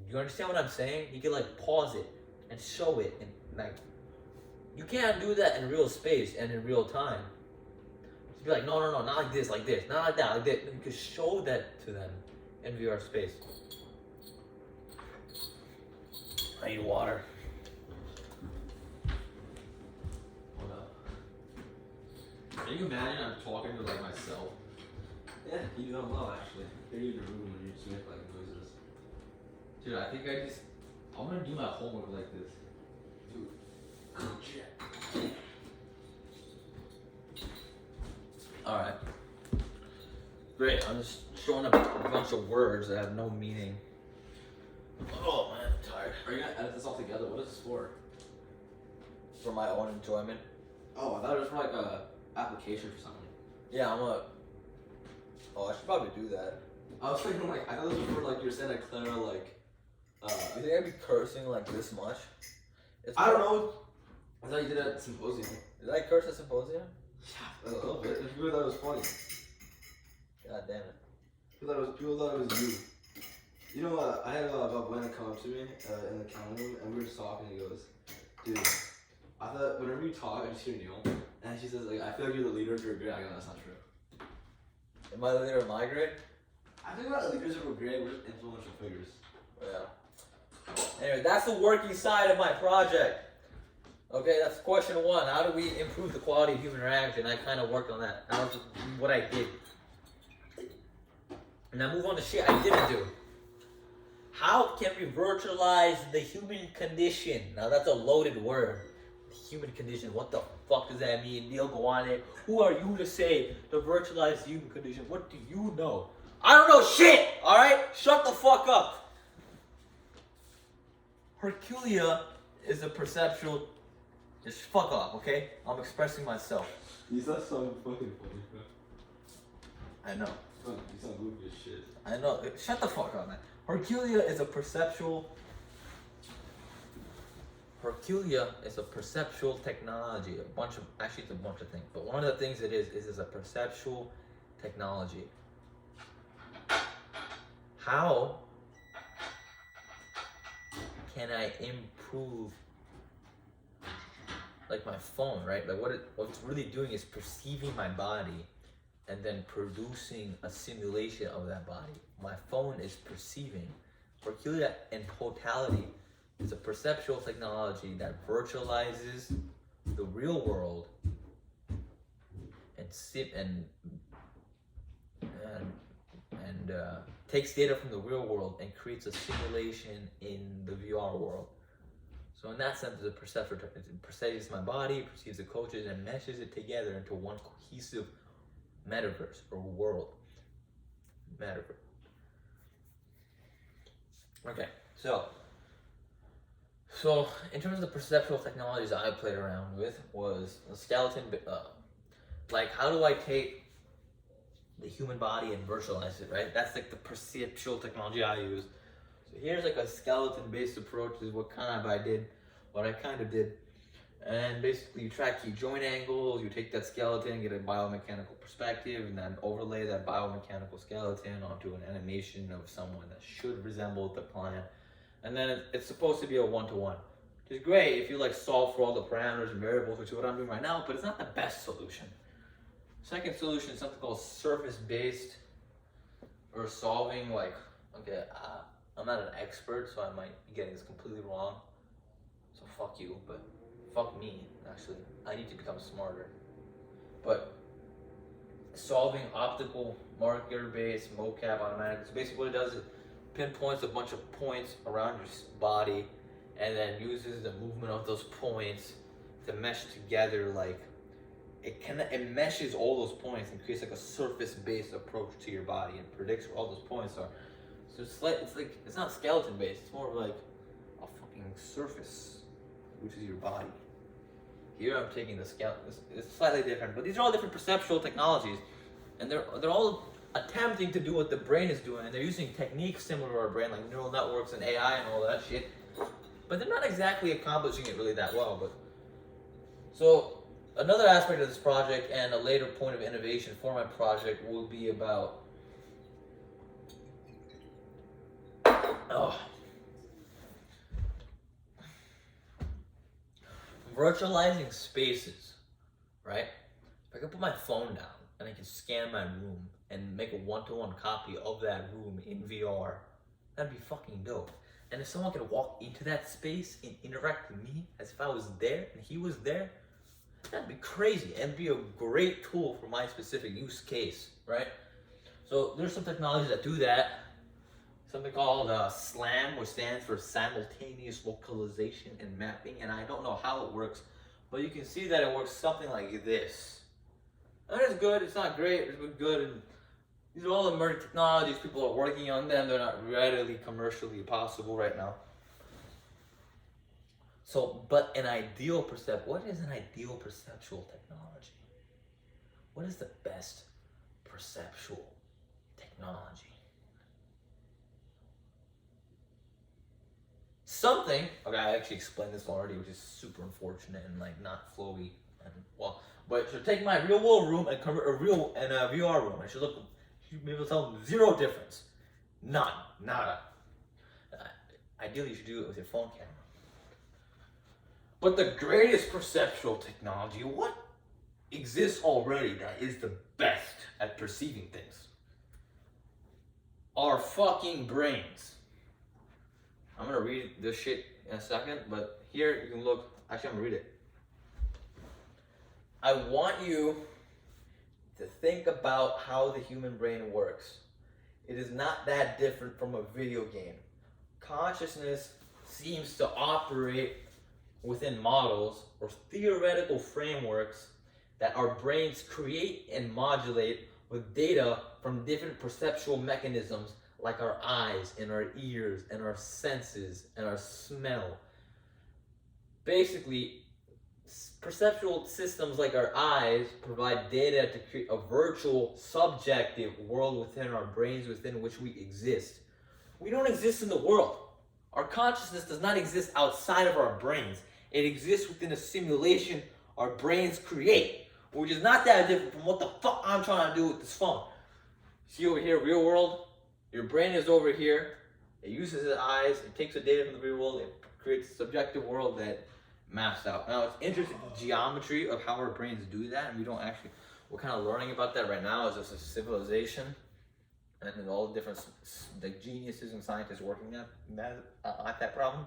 you understand what I'm saying? You can like pause it and show it, and like you can't do that in real space and in real time. You'd be like, no, not like this, not like that, like that. You can show that to them in VR space. I need water. Hold up. Can you imagine I'm talking to like myself? Yeah, you do it well actually. You're in your room when you just make like noises. Dude, I think I'm gonna do my homework like this. Dude, good shit. Alright. Great, I'm just showing up a bunch of words that have no meaning. Oh man, I'm tired. Are you gonna edit this all together? What is this for? For my own enjoyment. Oh, I thought it was for like a application for something. Yeah, oh, I should probably do that. I was thinking like, I thought this was for like you were saying like Clara like, You think I'd be cursing like this much? I don't know. I thought you did it at Symposium. Did I curse at Symposium? Yeah, a little bit. People thought it was funny. God damn it. People thought it was you. You know what? I had Valbuena come up to me in the counting room, and we were just talking. And he goes, "Dude, I thought whenever you talk, I just hear Neil." And she says, "Like I feel like you're the leader of your grade." I go, "That's not true." Am I the leader of my grade? I think about leaders of a grade. We're just influential figures. Yeah. Anyway, that's the working side of my project. Okay, that's question one. How do we improve the quality of human interaction? I kind of worked on that. That was what I did. Now move on to shit I didn't do. How can we virtualize the human condition? Now that's a loaded word. The human condition. What the fuck does that mean? Neil, go on it. Who are you to say the virtualized human condition? What do you know? I don't know shit! Alright? Shut the fuck up. Herculia is a perceptual. Just fuck off, okay? I'm expressing myself. You sound so fucking funny, bro. I know. You sound goofy as shit. I know. Shut the fuck up, man. Herculia is a perceptual technology. Actually, it's a bunch of things. But one of the things it is a perceptual technology. How can I improve, like my phone, right? Like what it's really doing is perceiving my body and then producing a simulation of that body. My phone is perceiving. Herculia in totality is a perceptual technology that virtualizes the real world and takes data from the real world and creates a simulation in the VR world. So in that sense, it's a perceptor. It perceives my body, perceives the coaches, and meshes it together into one cohesive metaverse or world. Metaverse. Okay, so in terms of the perceptual technologies I played around with was a skeleton. Like, how do I take the human body and virtualize it? Right. That's like the perceptual technology I use. So here's like a skeleton-based approach. Is what I kind of did. And basically, you track key joint angles, you take that skeleton, get a biomechanical perspective, and then overlay that biomechanical skeleton onto an animation of someone that should resemble the client. And then it's supposed to be a one-to-one, which is great if you like solve for all the parameters and variables, which is what I'm doing right now, but it's not the best solution. Second solution is something called surface-based, or solving like, okay, I'm not an expert, so I might be getting this completely wrong. So fuck you, but fuck me, actually. I need to become smarter. But solving optical marker-based mocap automatically. So basically what it does is pinpoints a bunch of points around your body and then uses the movement of those points to mesh together. Like it meshes all those points and creates like a surface-based approach to your body and predicts where all those points are. So it's not skeleton-based. It's more like a fucking surface, which is your body. Here I'm taking the skeleton. It's slightly different, but these are all different perceptual technologies, and they're all attempting to do what the brain is doing, and they're using techniques similar to our brain, like neural networks and AI and all that shit. But they're not exactly accomplishing it really that well. But so another aspect of this project and a later point of innovation for my project will be about virtualizing spaces, right? If I could put my phone down and I can scan my room and make a one-to-one copy of that room in VR, that'd be fucking dope. And if someone could walk into that space and interact with me as if I was there and he was there, that'd be crazy and be a great tool for my specific use case, right? So there's some technologies that do that. Something called SLAM, which stands for simultaneous localization and mapping, and I don't know how it works, but you can see that it works something like this. And it's good, it's not great, it's good, and these are all emerging technologies, people are working on them, they're not readily commercially possible right now. So, but what is an ideal perceptual technology? What is the best perceptual technology? Something, okay, I actually explained this already, which is super unfortunate and like not flowy and well, but it should take my real world room and convert a VR room. It should be able to tell zero difference. None. Nada. Ideally, you should do it with your phone camera. But the greatest perceptual technology, what exists already that is the best at perceiving things? Our fucking brains. I'm gonna read this shit in a second, but here you can look. Actually, I'm gonna read it. I want you to think about how the human brain works. It is not that different from a video game. Consciousness seems to operate within models or theoretical frameworks that our brains create and modulate with data from different perceptual mechanisms like our eyes and our ears and our senses and our smell. Basically, perceptual systems like our eyes provide data to create a virtual, subjective world within our brains within which we exist. We don't exist in the world. Our consciousness does not exist outside of our brains. It exists within a simulation our brains create, which is not that different from what the fuck I'm trying to do with this phone. See over here, real world? Your brain is over here. It uses its eyes. It takes the data from the real world. It creates a subjective world that maps out. Now, it's interesting, the geometry of how our brains do that, and we're kind of learning about that right now as a civilization, and all the different geniuses and scientists working at that problem.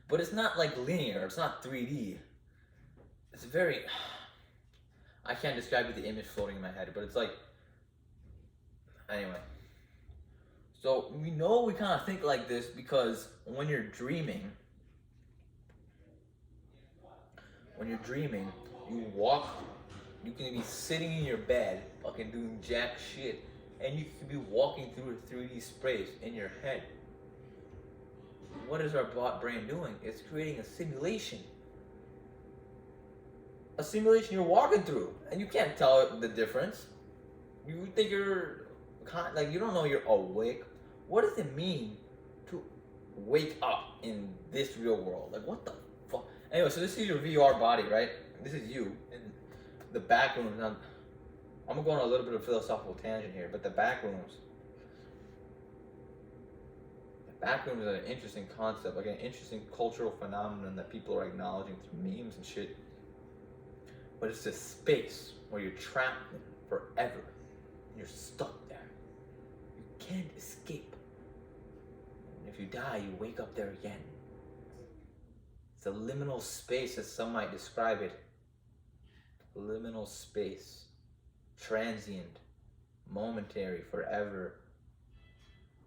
But it's not like linear. It's not 3D. It's very... I can't describe the image floating in my head, but it's like... Anyway. So we know we kind of think like this because when you're dreaming, you can be sitting in your bed, fucking doing jack shit, and you can be walking through a 3D space in your head. What is our brain doing? It's creating a simulation. A simulation you're walking through, and you can't tell the difference. You think you don't know you're awake. What does it mean to wake up in this real world? Like, what the fuck? Anyway, so this is your VR body, right? This is you in the back room. Now, I'm going on a little bit of a philosophical tangent here, but the back rooms is an interesting concept, like an interesting cultural phenomenon that people are acknowledging through memes and shit. but it's a space where you're trapped in forever. You're stuck there. You can't escape. And if you die, you wake up there again. It's a liminal space, as some might describe it. Liminal space. Transient. Momentary. Forever.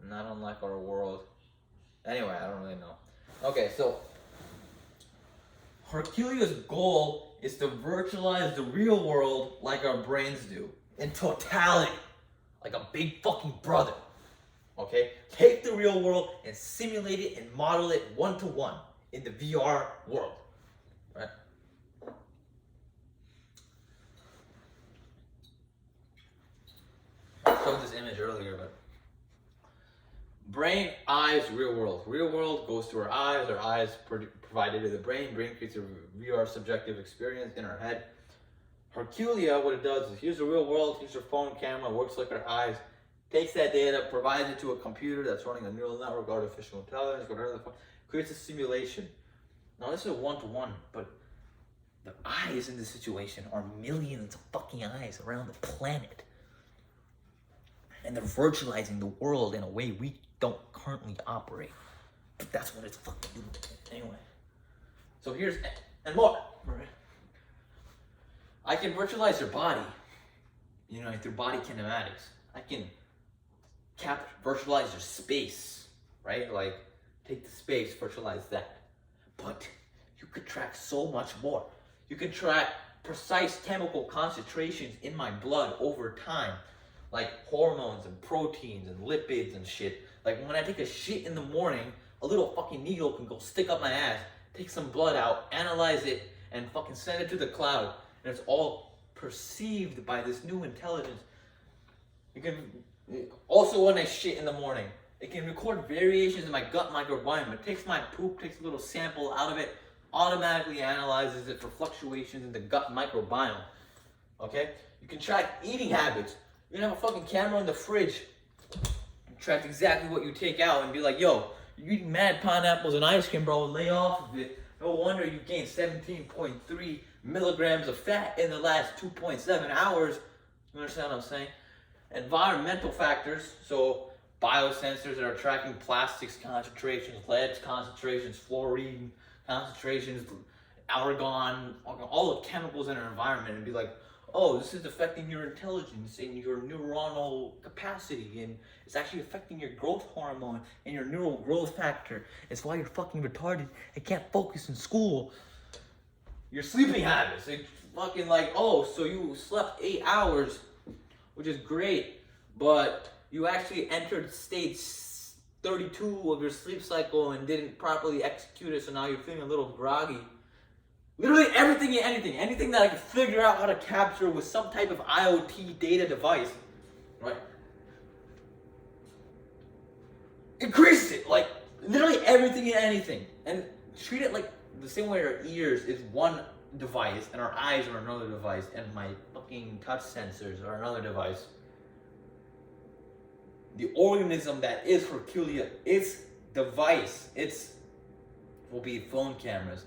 Not unlike our world. Anyway, I don't really know. Okay, so Herculia's goal is to virtualize the real world like our brains do. In totality. Like a big fucking brother. Okay? Take the real world and simulate it and model it one-to-one in the VR world. Right? I showed this image earlier, but brain, eyes, real world. Real world goes through our eyes provided to the brain. Brain creates a VR subjective experience in our head. Herculia, what it does is, here's the real world, here's your phone camera, works like our eyes, takes that data, provides it to a computer that's running a neural network, artificial intelligence, whatever the fuck, creates a simulation. Now this is a one-to-one, but the eyes in this situation are millions of fucking eyes around the planet. And they're virtualizing the world in a way we don't currently operate. But that's what it's fucking doing. Anyway. So here's, and more. Right? I can virtualize your body, you know, through body kinematics. I can virtualize your space, right? Like, take the space, virtualize that. But you could track so much more. You can track precise chemical concentrations in my blood over time. Like hormones and proteins and lipids and shit. Like when I take a shit in the morning, a little fucking needle can go stick up my ass, take some blood out, analyze it, and fucking send it to the cloud. And it's all perceived by this new intelligence. You can also, when I shit in the morning, it can record variations in my gut microbiome. It takes my poop, takes a little sample out of it, automatically analyzes it for fluctuations in the gut microbiome. Okay? You can track eating habits. You can have a fucking camera in the fridge, track exactly what you take out, and be like, yo, you eating mad pineapples and ice cream, bro, lay off of it. No wonder you gained 17.3 milligrams of fat in the last 2.7 hours. You understand what I'm saying? Environmental factors, so biosensors that are tracking plastics concentrations, lead concentrations, fluorine concentrations, argon, all the chemicals in our environment, and be like, oh, this is affecting your intelligence and your neuronal capacity, and it's actually affecting your growth hormone and your neural growth factor. It's why you're fucking retarded and can't focus in school. Your sleeping habits, it's fucking like, oh, so you slept 8 hours, which is great, but you actually entered stage 32 of your sleep cycle and didn't properly execute it, so now you're feeling a little groggy. Literally anything that I could figure out how to capture with some type of IoT data device, right? Increase it, like literally everything and anything, and treat it like the same way our ears is one device and our eyes are another device and my fucking touch sensors are another device. The organism that is Herculia, its device, will be phone cameras,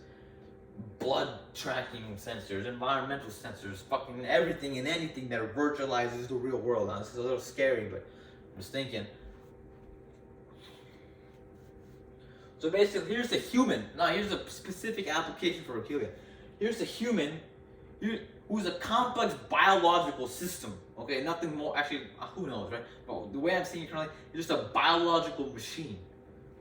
blood tracking sensors, environmental sensors, fucking everything and anything that virtualizes the real world. Now, this is a little scary, but I'm just thinking. So basically, here's the human. Now, here's a specific application for Herculia. Here's the human who's a complex biological system. Okay, nothing more. Actually, who knows, right? But the way I'm seeing it currently, it's just a biological machine,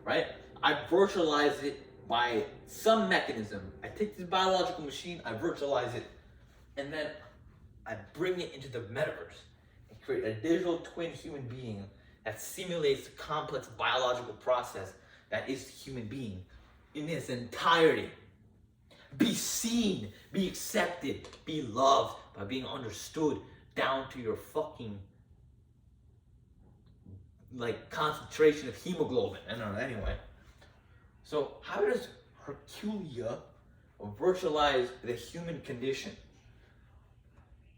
right? I virtualize it by some mechanism. I take this biological machine, I virtualize it, and then I bring it into the metaverse and create a digital twin human being that simulates the complex biological process that is the human being in its entirety. Be seen, be accepted, be loved by being understood down to your fucking like concentration of hemoglobin. I don't know, anyway. So how does Herculia virtualize the human condition?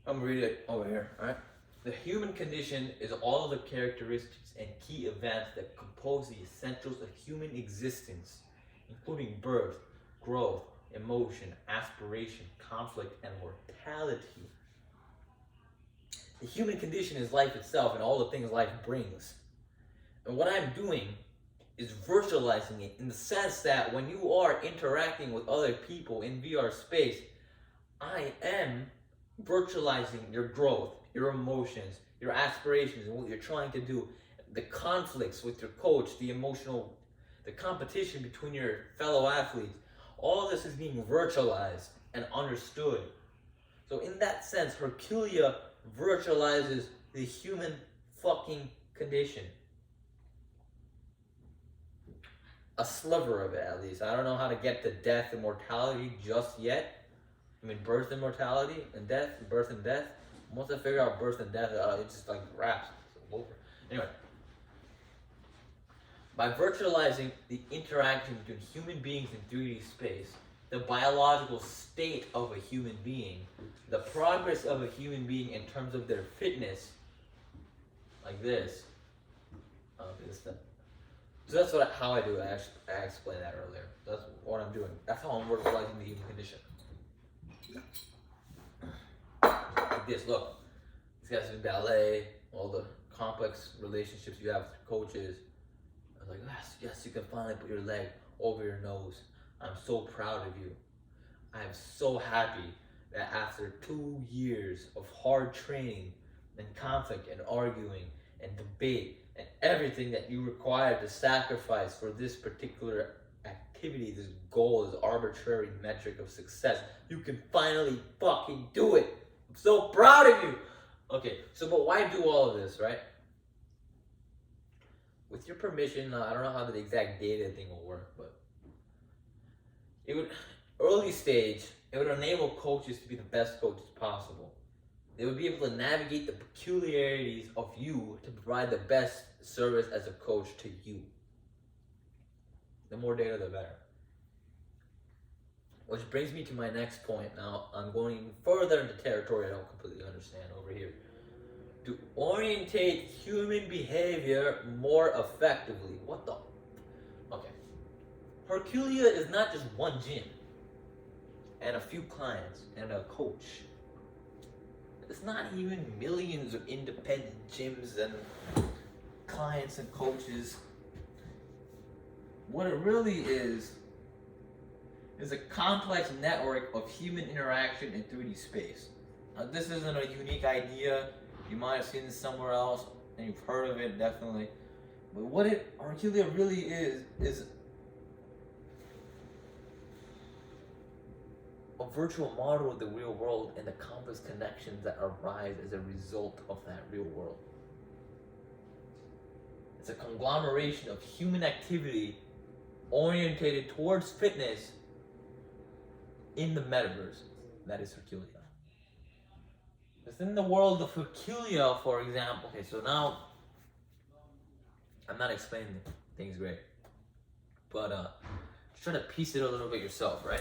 I'm gonna read it over here, alright? The human condition is all of the characteristics and key events that compose the essentials of human existence, including birth, growth, emotion, aspiration, conflict, and mortality. The human condition is life itself and all the things life brings. And what I'm doing is virtualizing it in the sense that when you are interacting with other people in VR space, I am virtualizing your growth, your emotions, your aspirations, and what you're trying to do, the conflicts with your coach, the competition between your fellow athletes. All this is being virtualized and understood. So in that sense, Herculia virtualizes the human fucking condition. A sliver of it, at least. I don't know how to get to death and mortality just yet. I mean, birth and mortality and death, birth and death. Once I figure out birth and death, it just like wraps. It's over. Anyway, by virtualizing the interaction between human beings in 3D space, the biological state of a human being, the progress of a human being in terms of their fitness, like this. So that's how I do it. I explained that earlier. That's what I'm doing. That's how I'm virtualizing the human condition. Like this, look. These guys do ballet, all the complex relationships you have with coaches. I was like, yes, you can finally put your leg over your nose. I'm so proud of you. I am so happy that after 2 years of hard training and conflict and arguing and debate and everything that you require to sacrifice for this particular activity, this goal, this arbitrary metric of success, you can finally fucking do it. I'm so proud of you. Okay, so but why do all of this, right? With your permission, I don't know how the exact data thing will work, but it would, early stage, it would enable coaches to be the best coaches possible. They would be able to navigate the peculiarities of you to provide the best service as a coach to you. The more data, the better. Which brings me to my next point. Now, I'm going even further into territory I don't completely understand over here. To orientate human behavior more effectively. What the? Okay. Herculia is not just one gym and a few clients and a coach. It's not even millions of independent gyms and clients and coaches. What it really is a complex network of human interaction in 3D space. Now, this isn't a unique idea. You might have seen this somewhere else, and you've heard of it, definitely. But what Herculia really is a virtual model of the real world and the complex connections that arise as a result of that real world. It's a conglomeration of human activity orientated towards fitness in the metaverse. That is Herculia. Within the world of Herculia, for example, okay, so now I'm not explaining things great, but just try to piece it a little bit yourself, right?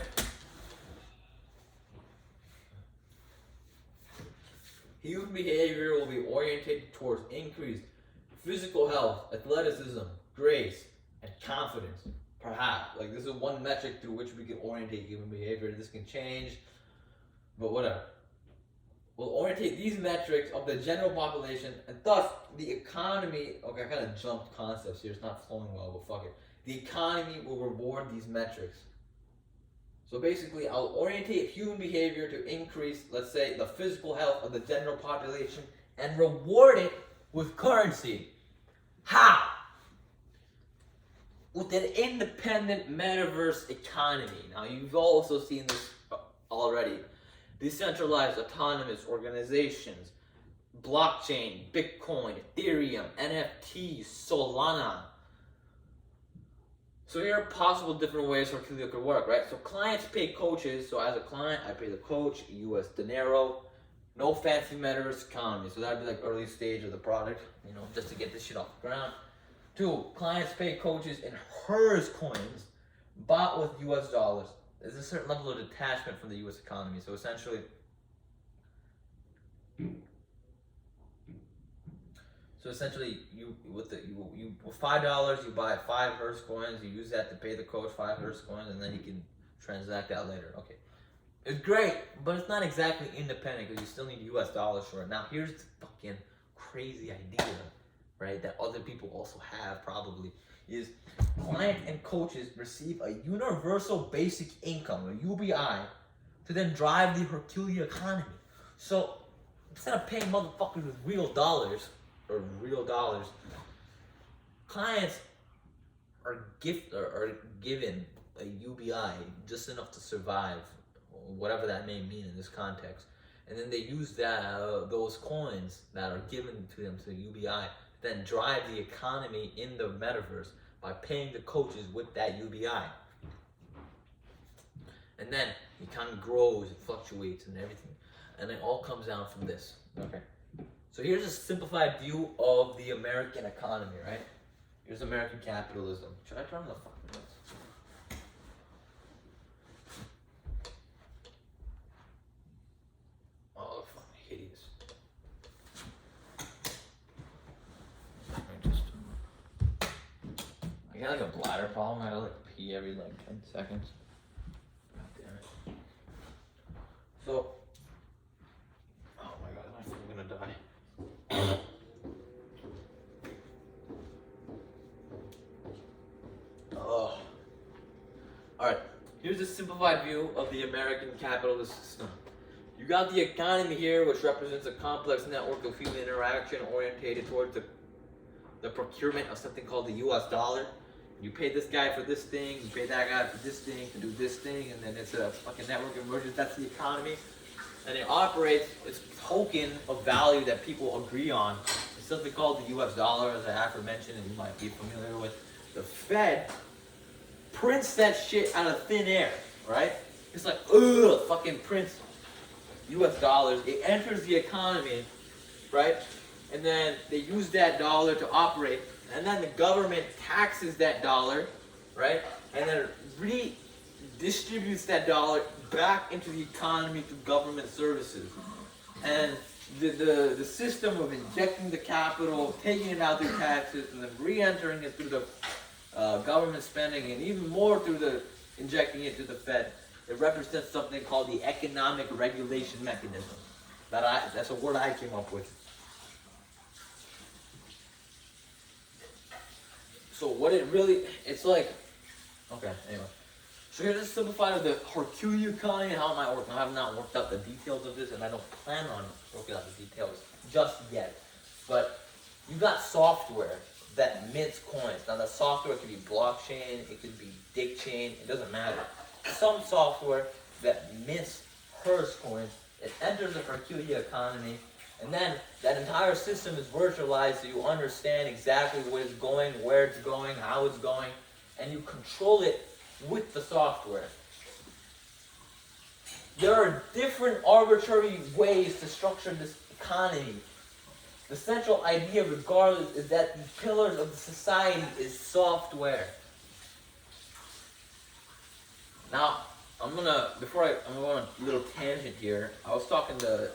Human behavior will be oriented towards increased physical health, athleticism, grace, and confidence. Perhaps. Like, this is one metric through which we can orientate human behavior. This can change, but whatever. We'll orientate these metrics of the general population, and thus the economy. Okay, I kind of jumped concepts here. It's not flowing well, but fuck it. The economy will reward these metrics. So basically, I'll orientate human behavior to increase, let's say, the physical health of the general population and reward it with currency. How? With an independent metaverse economy. Now, you've also seen this already. Decentralized autonomous organizations, blockchain, Bitcoin, Ethereum, NFTs, Solana. So here are possible different ways Herculia could work, right? So clients pay coaches. So as a client, I pay the coach US dinero. No fancy metaverse economy. So that'd be like early stage of the product, just to get this shit off the ground. 2, clients pay coaches in HERS coins bought with US dollars. There's a certain level of detachment from the US economy. So essentially, you with $5 you buy 5 HERS coins. You use that to pay the coach 5 HERS coins, and then you can transact that later. Okay. It's great, but it's not exactly independent because you still need US dollars for it. Now, here's the fucking crazy idea, right, that other people also have probably, is clients and coaches receive a universal basic income, a UBI, to then drive the Herculia economy. So, instead of paying motherfuckers with real dollars, clients are given a UBI just enough to survive, whatever that may mean in this context, and then they use those coins that are given to them to UBI, then drive the economy in the metaverse by paying the coaches with that UBI, and then the economy grows, it fluctuates, and everything, and it all comes down from this. Okay, so here's a simplified view of the American economy, right? Here's American capitalism. Should I turn the fucking lights? Oh, fucking hideous. I got like a bladder problem. I gotta like pee every like 10 seconds. God damn it. So, oh my god, I'm gonna die. Oh. Alright, here's a simplified view of the American capitalist system. You got the economy here, which represents a complex network of human interaction orientated towards the procurement of something called the US dollar. You pay this guy for this thing, you pay that guy for this thing to do this thing, and then it's a fucking network of mergers. That's the economy. And it operates, it's a token of value that people agree on. It's something called the US dollar, as I aforementioned, and you might be familiar with. The Fed prints that shit out of thin air, right? It's like, ugh, fucking prints US dollars. It enters the economy, right? And then they use that dollar to operate. And then the government taxes that dollar, right? And then redistributes that dollar back into the economy through government services. And the system of injecting the capital, taking it out through taxes, and then re-entering it through the government spending, and even more through the injecting it to the Fed, it represents something called the economic regulation mechanism. That's a word I came up with. So what it really, it's like, okay, anyway. So here's a simplified of the Herculia economy and how it might work. I have not worked out the details of this, and I don't plan on working out the details just yet. But you got software that mints coins. Now the software could be blockchain, it could be dick chain, it doesn't matter. Some software that mints Her's coins, it enters the Herculia economy, and then that entire system is virtualized so you understand exactly where it's going, where it's going, how it's going, and you control it with the software. There are different arbitrary ways to structure this economy. The central idea, regardless, is that the pillars of the society is software. Now, I'm gonna go on a little tangent here. I wasn't talking to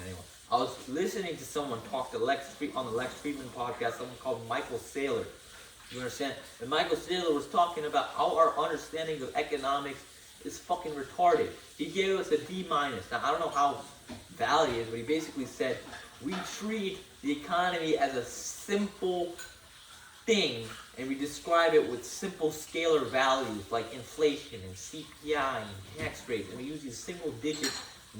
anyone. I was listening to someone talk to on the Lex Friedman podcast, someone called Michael Saylor. You understand? And Michael Saylor was talking about how our understanding of economics is fucking retarded. He gave us a D-. Now, I don't know how valid it is, but he basically said, we treat the economy as a simple thing, and we describe it with simple scalar values like inflation and CPI and tax rates, and we use these single-digit,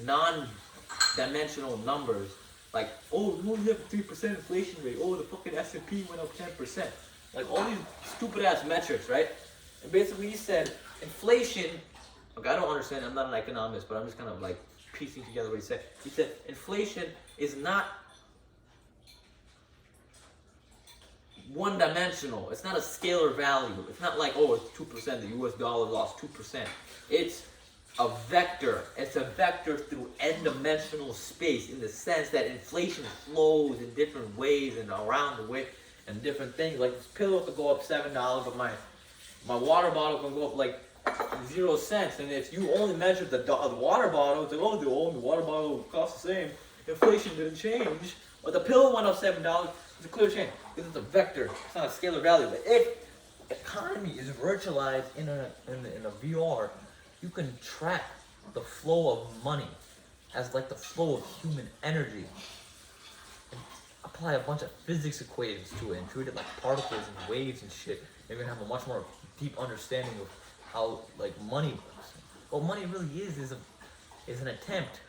non-dimensional numbers like, oh, we only have a 3% inflation rate, oh, the fucking S&P went up 10%. Like all these stupid-ass metrics, right? And basically he said, inflation, okay, I don't understand, I'm not an economist, but I'm just kind of like piecing together what he said. He said, inflation is not one-dimensional. It's not a scalar value. It's not like, oh, it's 2%, the US dollar lost 2%. It's a vector. It's a vector through n-dimensional space in the sense that inflation flows in different ways and around the way and different things. Like this pillow could go up $7, but my water bottle can go up like 0 cents. And if you only measure the water bottle, it's like, oh, the water bottle costs the same. Inflation didn't change. But the pillow went up $7. It's a clear change because it's a vector. It's not a scalar value. But if economy is virtualized in a VR, you can track the flow of money as like the flow of human energy and apply a bunch of physics equations to it and treat it like particles and waves and shit. You're gonna have a much more deep understanding of how like money works. What money really is an attempt.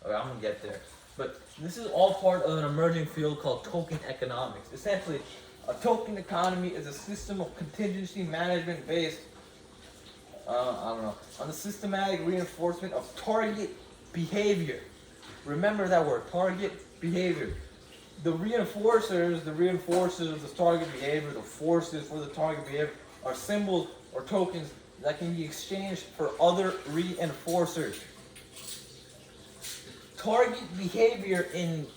Okay, I'm gonna get there. But this is all part of an emerging field called token economics. Essentially, a token economy is a system of contingency management based, on the systematic reinforcement of target behavior. Remember that word, target behavior. The reinforcers of the target behavior, the forces for the target behavior, are symbols or tokens that can be exchanged for other reinforcers. Target behavior in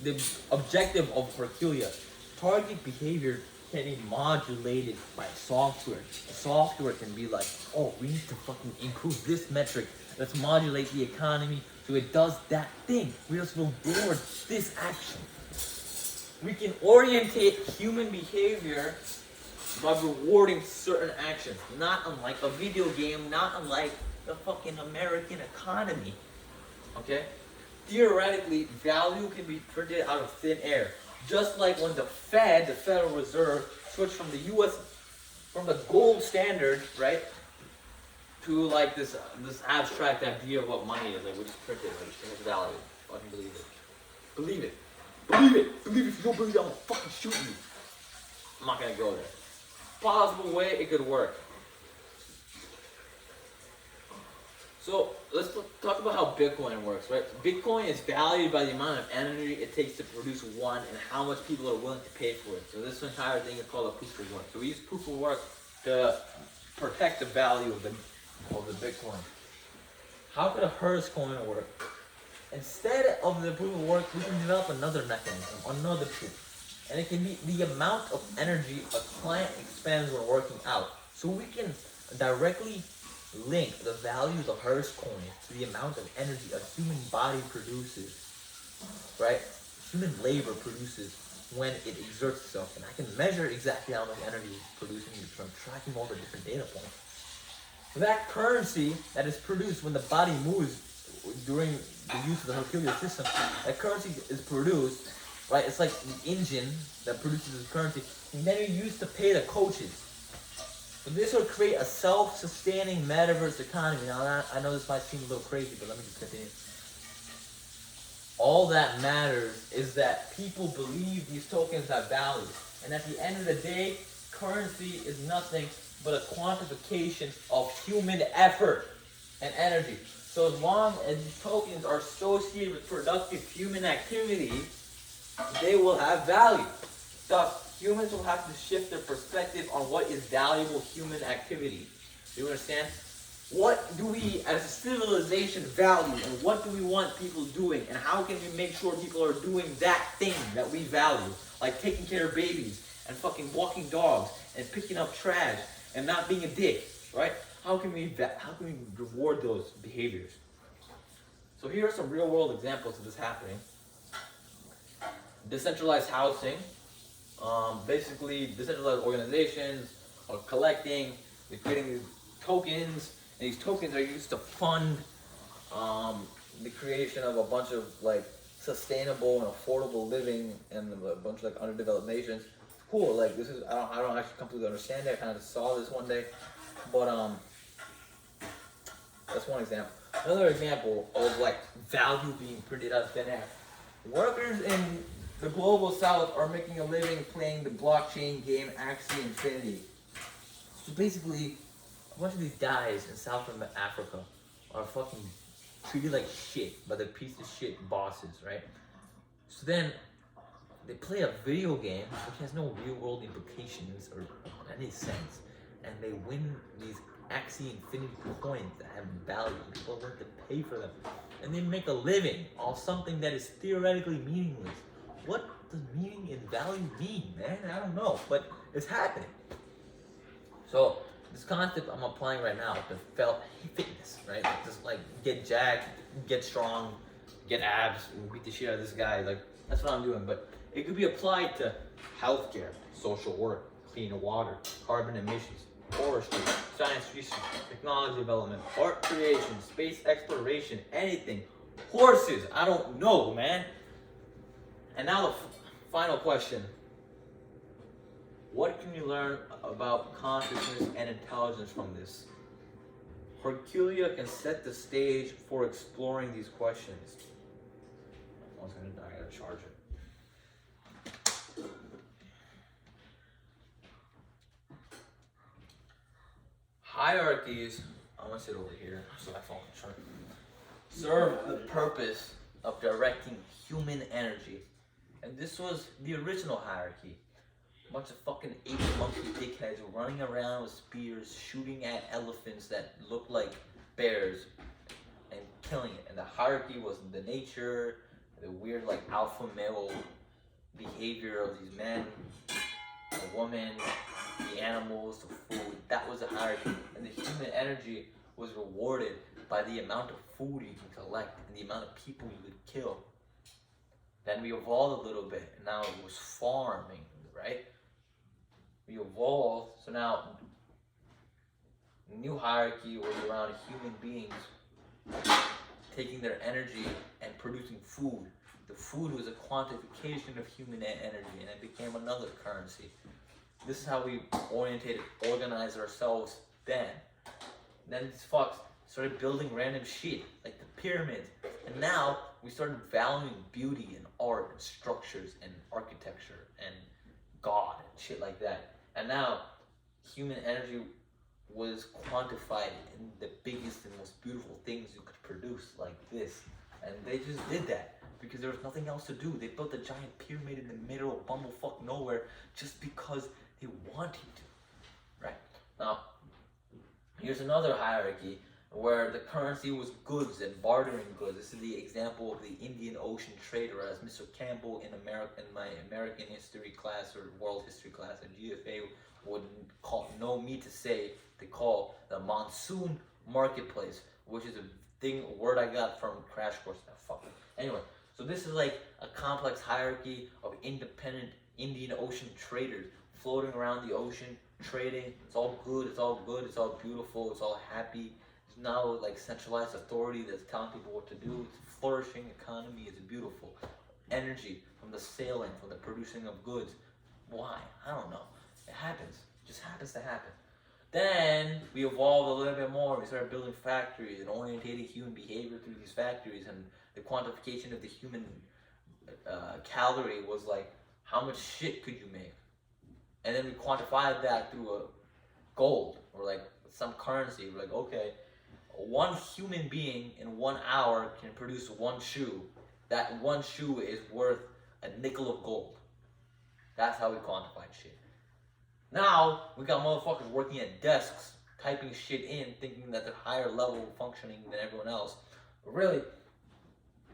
the objective of Herculia. Target behavior can be modulated by software. The software can be like, oh, we need to fucking improve this metric. Let's modulate the economy so it does that thing. We just reward this action. We can orientate human behavior by rewarding certain actions. Not unlike a video game, not unlike the fucking American economy. Okay? Theoretically, value can be printed out of thin air. Just like when the Fed, the Federal Reserve, switched from the gold standard, right, to like this abstract idea of what money is. Like we just print it, like it's value. Fucking believe it. Believe it. Believe it. Believe it. If you don't believe it, I'm gonna fucking shoot you. I'm not gonna go there. Possible way it could work. So let's talk about how Bitcoin works, right? Bitcoin is valued by the amount of energy it takes to produce one and how much people are willing to pay for it. So this entire thing is called a proof of work. So we use proof of work to protect the value of the Bitcoin. How could a Hertz coin work? Instead of the proof of work, we can develop another mechanism, another proof. And it can be the amount of energy a client expends when working out. So we can directly link the value of the Hertz coin to the amount of energy a human body produces, right? Human labor produces when it exerts itself. And I can measure exactly how much energy it's producing from tracking all the different data points. That currency that is produced when the body moves during the use of the Herculia system, that currency is produced, right? It's like the engine that produces this currency, and then you use to pay the coaches. So this will create a self-sustaining metaverse economy. Now, I know this might seem a little crazy, but let me just continue. All that matters is that people believe these tokens have value. And at the end of the day, currency is nothing but a quantification of human effort and energy. So as long as these tokens are associated with productive human activity, they will have value. Thus, humans will have to shift their perspective on what is valuable human activity. Do you understand? What do we as a civilization value, and what do we want people doing, and how can we make sure people are doing that thing that we value? Like taking care of babies, and fucking walking dogs, and picking up trash, and not being a dick, right? How can we reward those behaviors? So here are some real world examples of this happening. Decentralized housing. Basically, decentralized organizations are collecting, they're creating these tokens, and these tokens are used to fund the creation of a bunch of like sustainable and affordable living in a bunch of like underdeveloped nations. Cool, like this is I don't actually completely understand it. I kind of saw this one day, but that's one example. Another example of like value being printed out of thin air. Workers in the global south are making a living playing the blockchain game Axie Infinity. So basically, a bunch of these guys in South Africa are fucking treated like shit by their piece of shit bosses, right? So then they play a video game which has no real world implications or any sense, and they win these Axie Infinity coins that have value. People are willing to pay for them, and they make a living off something that is theoretically meaningless. What does meaning and value mean, man? I don't know, but it's happening. So this concept I'm applying right now to fitness, right? Like just like get jacked, get strong, get abs, and beat the shit out of this guy. Like that's what I'm doing. But it could be applied to healthcare, social work, clean water, carbon emissions, forestry, science research, technology development, art creation, space exploration, anything. Horses, I don't know, man. And now the final question. What can you learn about consciousness and intelligence from this? Herculia can set the stage for exploring these questions. One second, I gotta charge it. Hierarchies, I'm gonna sit over here so my phone can charge. Serve the purpose of directing human energy. And this was the original hierarchy. A bunch of fucking ape monkey dickheads running around with spears, shooting at elephants that looked like bears, and killing it. And the hierarchy was the nature, the weird like alpha male behavior of these men, the woman, the animals, the food. That was the hierarchy. And the human energy was rewarded by the amount of food you can collect and the amount of people you could kill. Then we evolved a little bit, and now it was farming, right? We evolved, so now new hierarchy was around human beings taking their energy and producing food. The food was a quantification of human energy, and it became another currency. This is how we organized ourselves then. And then these fucks started building random shit, like the pyramids. And now we started valuing beauty and art and structures and architecture and God and shit like that. And now human energy was quantified in the biggest and most beautiful things you could produce, like this. And they just did that because there was nothing else to do. They built a giant pyramid in the middle of bumblefuck nowhere just because they wanted to, right? Now, here's another hierarchy where the currency was goods and bartering goods. This is the example of the Indian Ocean trader, as Mr. Campbell in my American history class or world history class at GFA would know me to say. They call the monsoon marketplace, which is a word I got from Crash Course. Anyway, so this is like a complex hierarchy of independent Indian Ocean traders floating around the ocean, trading. It's all good, it's all good, it's all beautiful, it's all happy. It's now like centralized authority that's telling people what to do. It's a flourishing economy, it's beautiful. Energy from the sailing, from the producing of goods. Why? I don't know. It happens. It just happens to happen. Then we evolved a little bit more. We started building factories and orientating human behavior through these factories, and the quantification of the human calorie was like, how much shit could you make? And then we quantified that through a gold or like some currency. We're like, okay, one human being in 1 hour can produce one shoe. That one shoe is worth a nickel of gold. That's how we quantified shit. Now, we got motherfuckers working at desks, typing shit in, thinking that they're higher level functioning than everyone else. But really,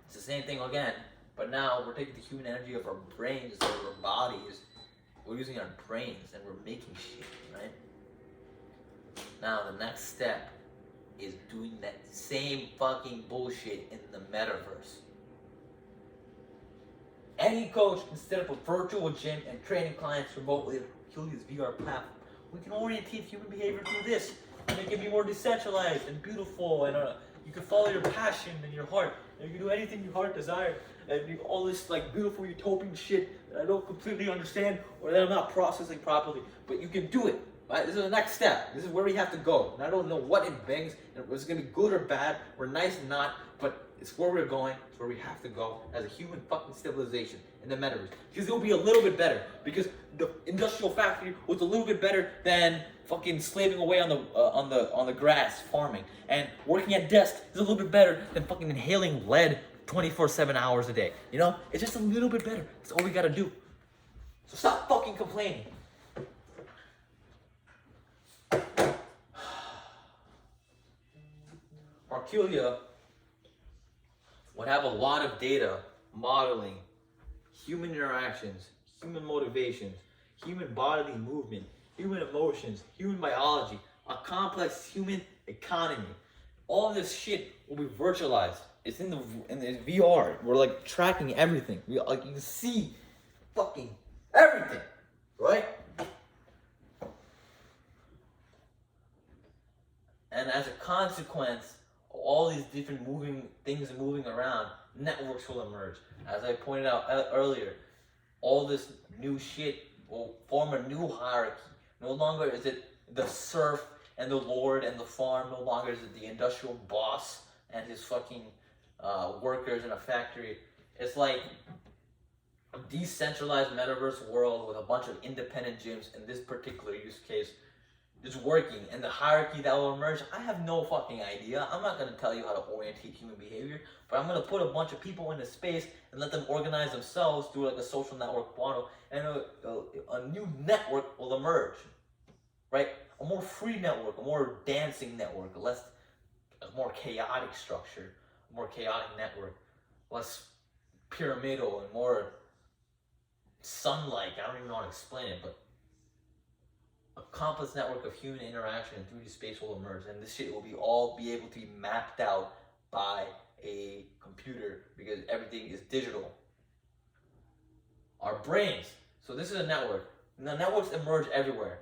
it's the same thing again. But now we're taking the human energy of our brains instead of our bodies. We're using our brains and we're making shit, right? Now, the next step is doing that same fucking bullshit in the metaverse. Any coach can set up a virtual gym and training clients remotely on Herculia's VR platform. We can orientate human behavior through this and make it be more decentralized and beautiful, and you can follow your passion and your heart, and you can do anything your heart desires, and do all this like beautiful utopian shit that I don't completely understand or that I'm not processing properly, but you can do it. Right? This is the next step. This is where we have to go. And I don't know what it brings, and it's gonna be good or bad, or nice or not, but it's where we're going. It's where we have to go as a human fucking civilization in the metaverse. Because it will be a little bit better. Because the industrial factory was a little bit better than fucking slaving away on the grass farming, and working at desk is a little bit better than fucking inhaling lead 24/7 hours a day. You know, it's just a little bit better. That's all we gotta do. So stop fucking complaining. Herculia would have a lot of data modeling human interactions, human motivations, human bodily movement, human emotions, human biology, a complex human economy. All this shit will be virtualized. It's in the VR. We're like tracking everything. You can see fucking everything, right? And as a consequence of all these different moving things moving around, networks will emerge. As I pointed out earlier, all this new shit will form a new hierarchy. No longer is it the serf and the lord and the farm. No longer is it the industrial boss and his fucking workers in a factory. It's like a decentralized metaverse world with a bunch of independent gyms in this particular use case is working, and the hierarchy that will emerge, I have no fucking idea. I'm not gonna tell you how to orientate human behavior, but I'm gonna put a bunch of people into space and let them organize themselves through like a social network model, and a new network will emerge, right? A more free network, a more dancing network, a more chaotic structure, a more chaotic network, less pyramidal and more sun-like. I don't even know how to explain it, but a complex network of human interaction in 3D space will emerge, and this shit will all be able to be mapped out by a computer because everything is digital. Our brains. So this is a network. Now networks emerge everywhere.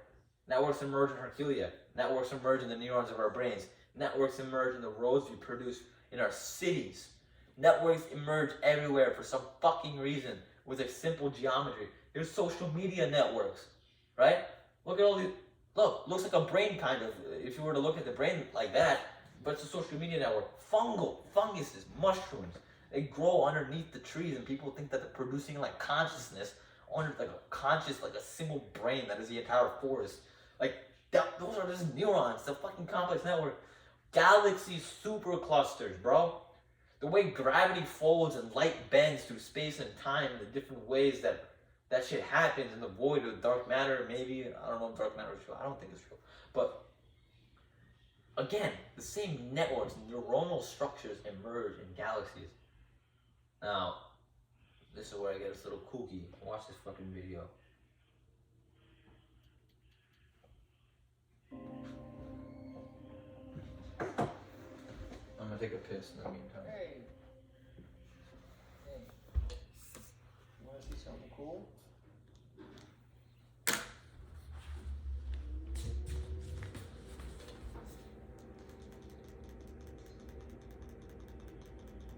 Networks emerge in Herculia. Networks emerge in the neurons of our brains. Networks emerge in the roads we produce in our cities. Networks emerge everywhere for some fucking reason with a simple geometry. There's social media networks, right? Look at all these. Look, looks like a brain kind of. If you were to look at the brain like that, but it's a social media network. Funguses, mushrooms. They grow underneath the trees, and people think that they're producing like consciousness under like a conscious, like a single brain that is the entire forest. Like those are just neurons. The fucking complex network. Galaxy superclusters, bro. The way gravity folds and light bends through space and time, the different ways that shit happens in the void with dark matter, maybe. I don't know if dark matter is true. I don't think it's true. But again, the same networks, neuronal structures emerge in galaxies. Now, this is where I get a little kooky. Watch this fucking video. I'm gonna take a piss in the meantime. Hey. Hey. You wanna see something cool?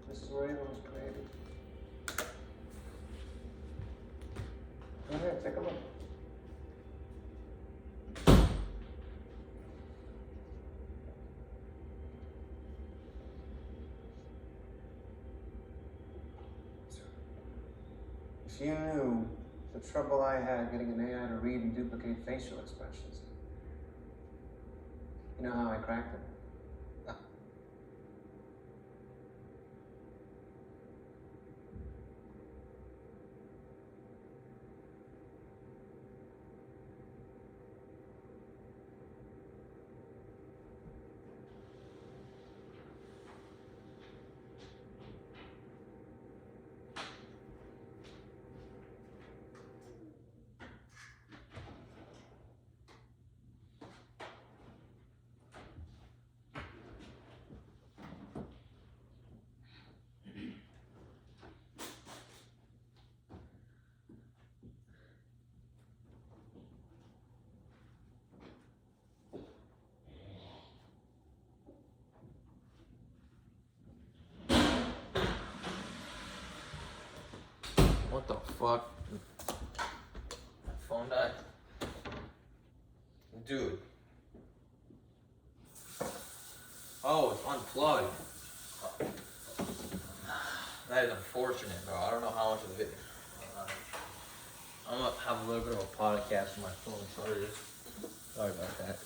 This is where Avon was created. Go ahead, take a look. If you knew the trouble I had getting an AI to read and duplicate facial expressions, you know how I cracked it? What the fuck? My phone died. Dude. Oh, it's unplugged. That is unfortunate, bro. I don't know how much of it. I'm gonna have a little bit of a podcast on my phone. Sorry about that.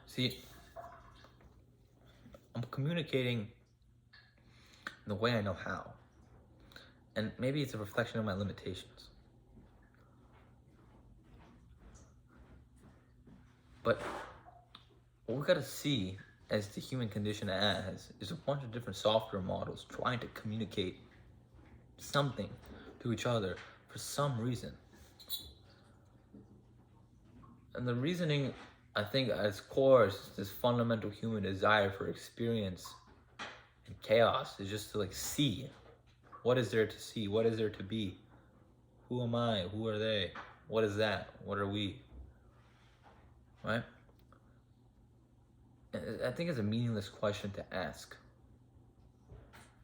See, I'm communicating in the way I know how. And maybe it's a reflection of my limitations. But what we gotta see as the human condition as is a bunch of different software models trying to communicate something to each other for some reason. And the reasoning, I think, at its core is this fundamental human desire for experience and chaos is just to like see. What is there to see? What is there to be? Who am I? Who are they? What is that? What are we? Right? I think it's a meaningless question to ask.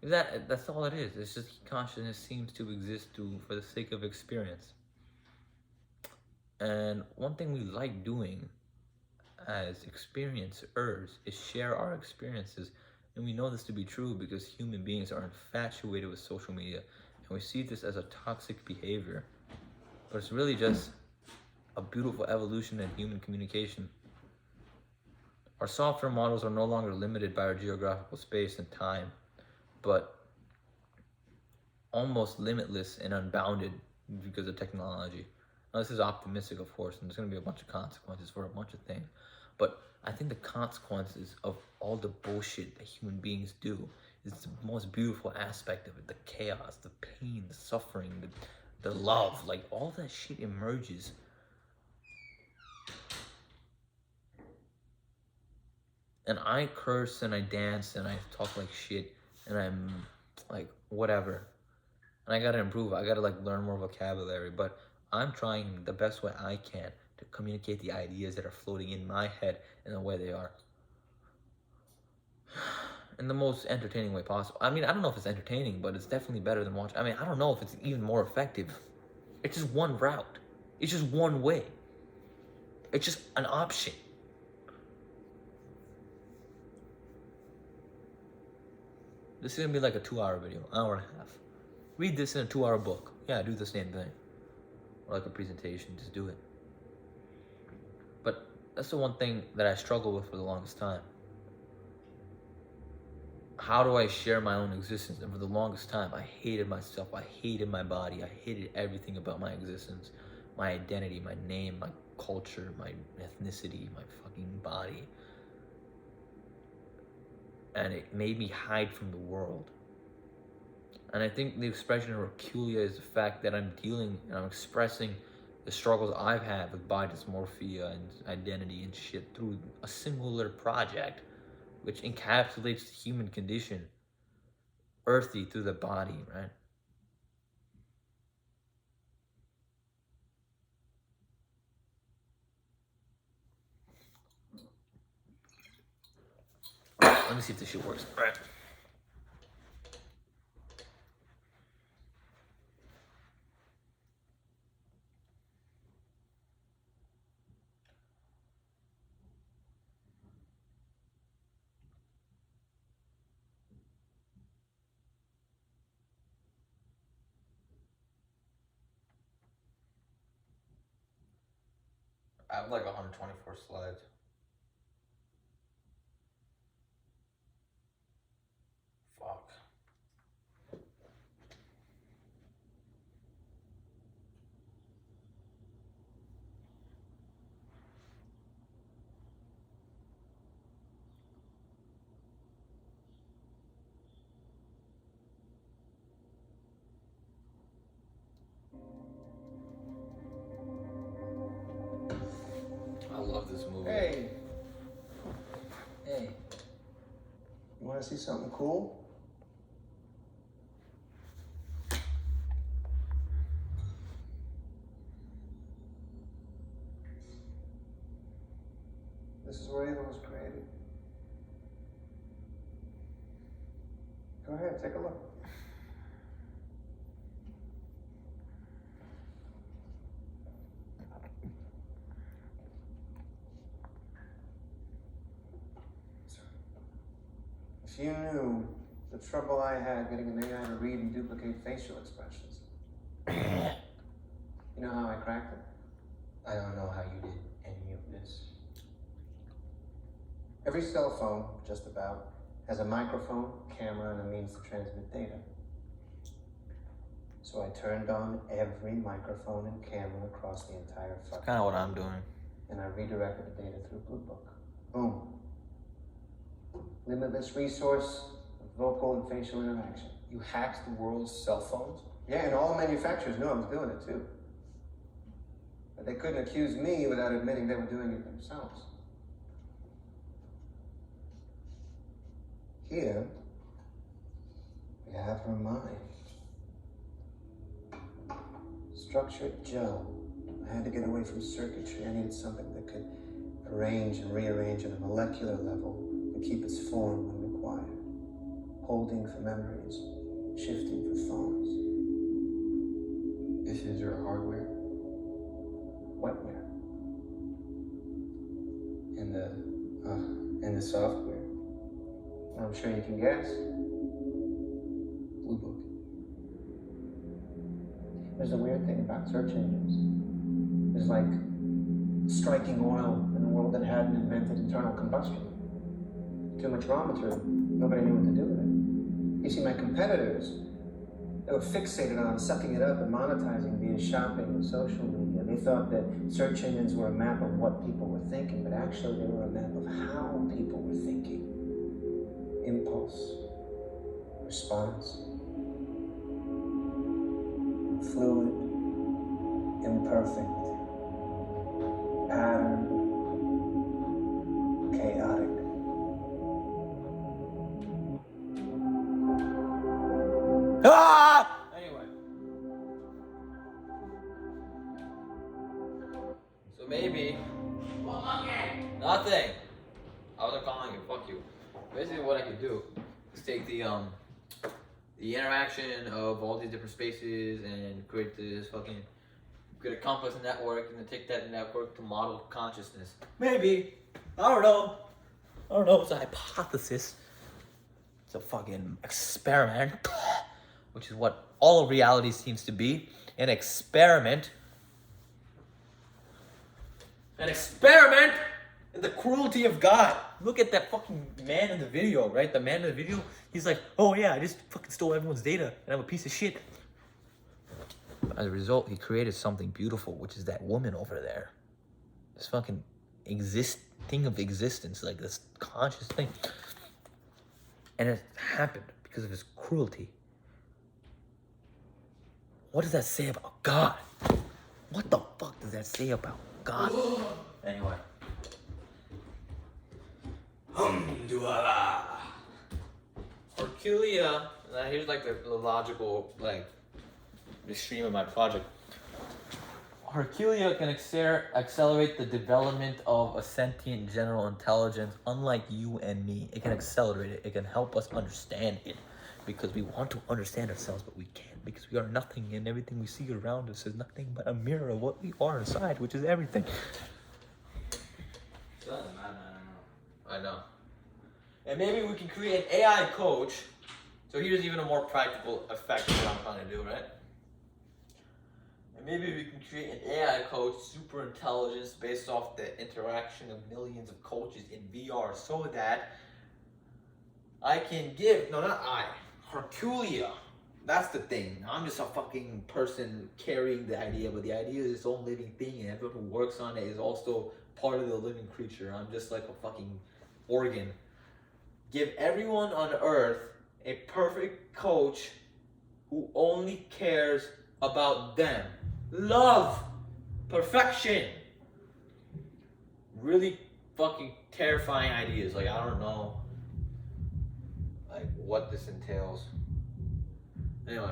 That's all it is. It's just consciousness seems to exist for the sake of experience. And one thing we like doing as experiencers is share our experiences. And we know this to be true because human beings are infatuated with social media. And we see this as a toxic behavior. But it's really just a beautiful evolution in human communication. Our software models are no longer limited by our geographical space and time, but almost limitless and unbounded because of technology. Now, this is optimistic, of course, and there's going to be a bunch of consequences for a bunch of things. But I think the consequences of all the bullshit that human beings do is the most beautiful aspect of it. The chaos, the pain, the suffering, the love, like all that shit emerges. And I curse and I dance and I talk like shit and I'm like whatever. And I gotta improve. I gotta like learn more vocabulary. But I'm trying the best way I can to communicate the ideas that are floating in my head in the way they are. In the most entertaining way possible. I mean, I don't know if it's entertaining, but it's definitely better than watching. I mean, I don't know if it's even more effective. It's just one route. It's just one way. It's just an option. This is gonna be like a 2-hour video, hour and a half. Read this in a 2-hour book. Yeah, do the same thing. Or like a presentation, just do it. But that's the one thing that I struggled with for the longest time. How do I share my own existence? And for the longest time, I hated myself. I hated my body. I hated everything about my existence. My identity, my name, my culture, my ethnicity, my fucking body. And it made me hide from the world. And I think the expression of Herculia is the fact that I'm dealing and I'm expressing the struggles I've had with body dysmorphia and identity and shit through a singular project, which encapsulates the human condition, earthy through the body, right? Let me see if this shit works. All right. I have like 124 slides. Fuck. I love this movie. Hey, Hey. you want to see something cool? This is where evil was created. Go ahead, take a look. If you knew the trouble I had getting an AI to read and duplicate facial expressions. You know how I cracked it? I don't know how you did any of this. Every cell phone, just about, has a microphone, camera, and a means to transmit data. So I turned on every microphone and camera across the entire fucking Kind of what I'm doing. and I redirected the data through Blue Book. Boom. Limitless resource of vocal and facial interaction. You hacked the world's cell phones? Yeah, and all manufacturers knew I was doing it too. But they couldn't accuse me without admitting they were doing it themselves. Here, we have her mind. Structured gel. I had to get away from circuitry. I needed something that could arrange and rearrange on a molecular level and keep its form when required. Holding for memories, shifting for thoughts. This is your hardware Wetware. and the software. I'm sure you can guess. Blue Book. There's a weird thing about search engines. It's like striking oil in a world that hadn't invented internal combustion. Too much raw material. Nobody knew what to do with it. You see, my competitors, they were fixated on sucking it up and monetizing via shopping and social media. They thought that search engines were a map of what people were thinking, but actually they were a map of how people were thinking. Impulse, response, fluid, imperfect, pattern, chaotic. Ah! Anyway. So maybe. Nothing. I wasn't calling you. Fuck you. Basically, what I could do is take the interaction of all these different spaces and create this fucking get a compass network, and then take that network to model consciousness. Maybe. I don't know. It's a hypothesis. It's a fucking experiment, which is what all of reality seems to be. An experiment. An experiment in the cruelty of God. Look at that fucking man in the video, right? The man in the video, he's like, oh yeah, I just fucking stole everyone's data and I'm a piece of shit. As a result, he created something beautiful, which is that woman over there. This fucking thing of existence, like this conscious thing. And it happened because of his cruelty. What does that say about God? What the fuck does that say about God? Anyway. Herculia. Here's like the logical the stream of my project. Herculia can accelerate the development of a sentient general intelligence, unlike you and me. It can accelerate it. It can help us understand it, because we want to understand ourselves, but we can't, because we are nothing, and everything we see around us is nothing but a mirror of what we are inside, which is everything. I know. And maybe we can create an AI coach. So here's even a more practical effect of what I'm trying to do, right? And maybe we can create an AI coach, super intelligence, based off the interaction of millions of coaches in VR, so that I can give, no, not I, Herculia. That's the thing. I'm just a fucking person carrying the idea, but the idea is its own living thing, and everyone who works on it is also part of the living creature. I'm just like a fucking organ. Give everyone on earth a perfect coach who only cares about them. Love. Perfection. Really fucking terrifying ideas. Like, I don't know what this entails. Anyway.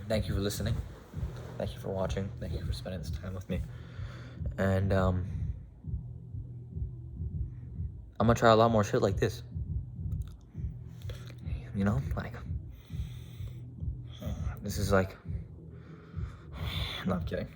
Thank you for listening. Thank you for watching. Thank you for spending this time with me. And I'm gonna try a lot more shit like this. You know, this is like, no, I'm kidding.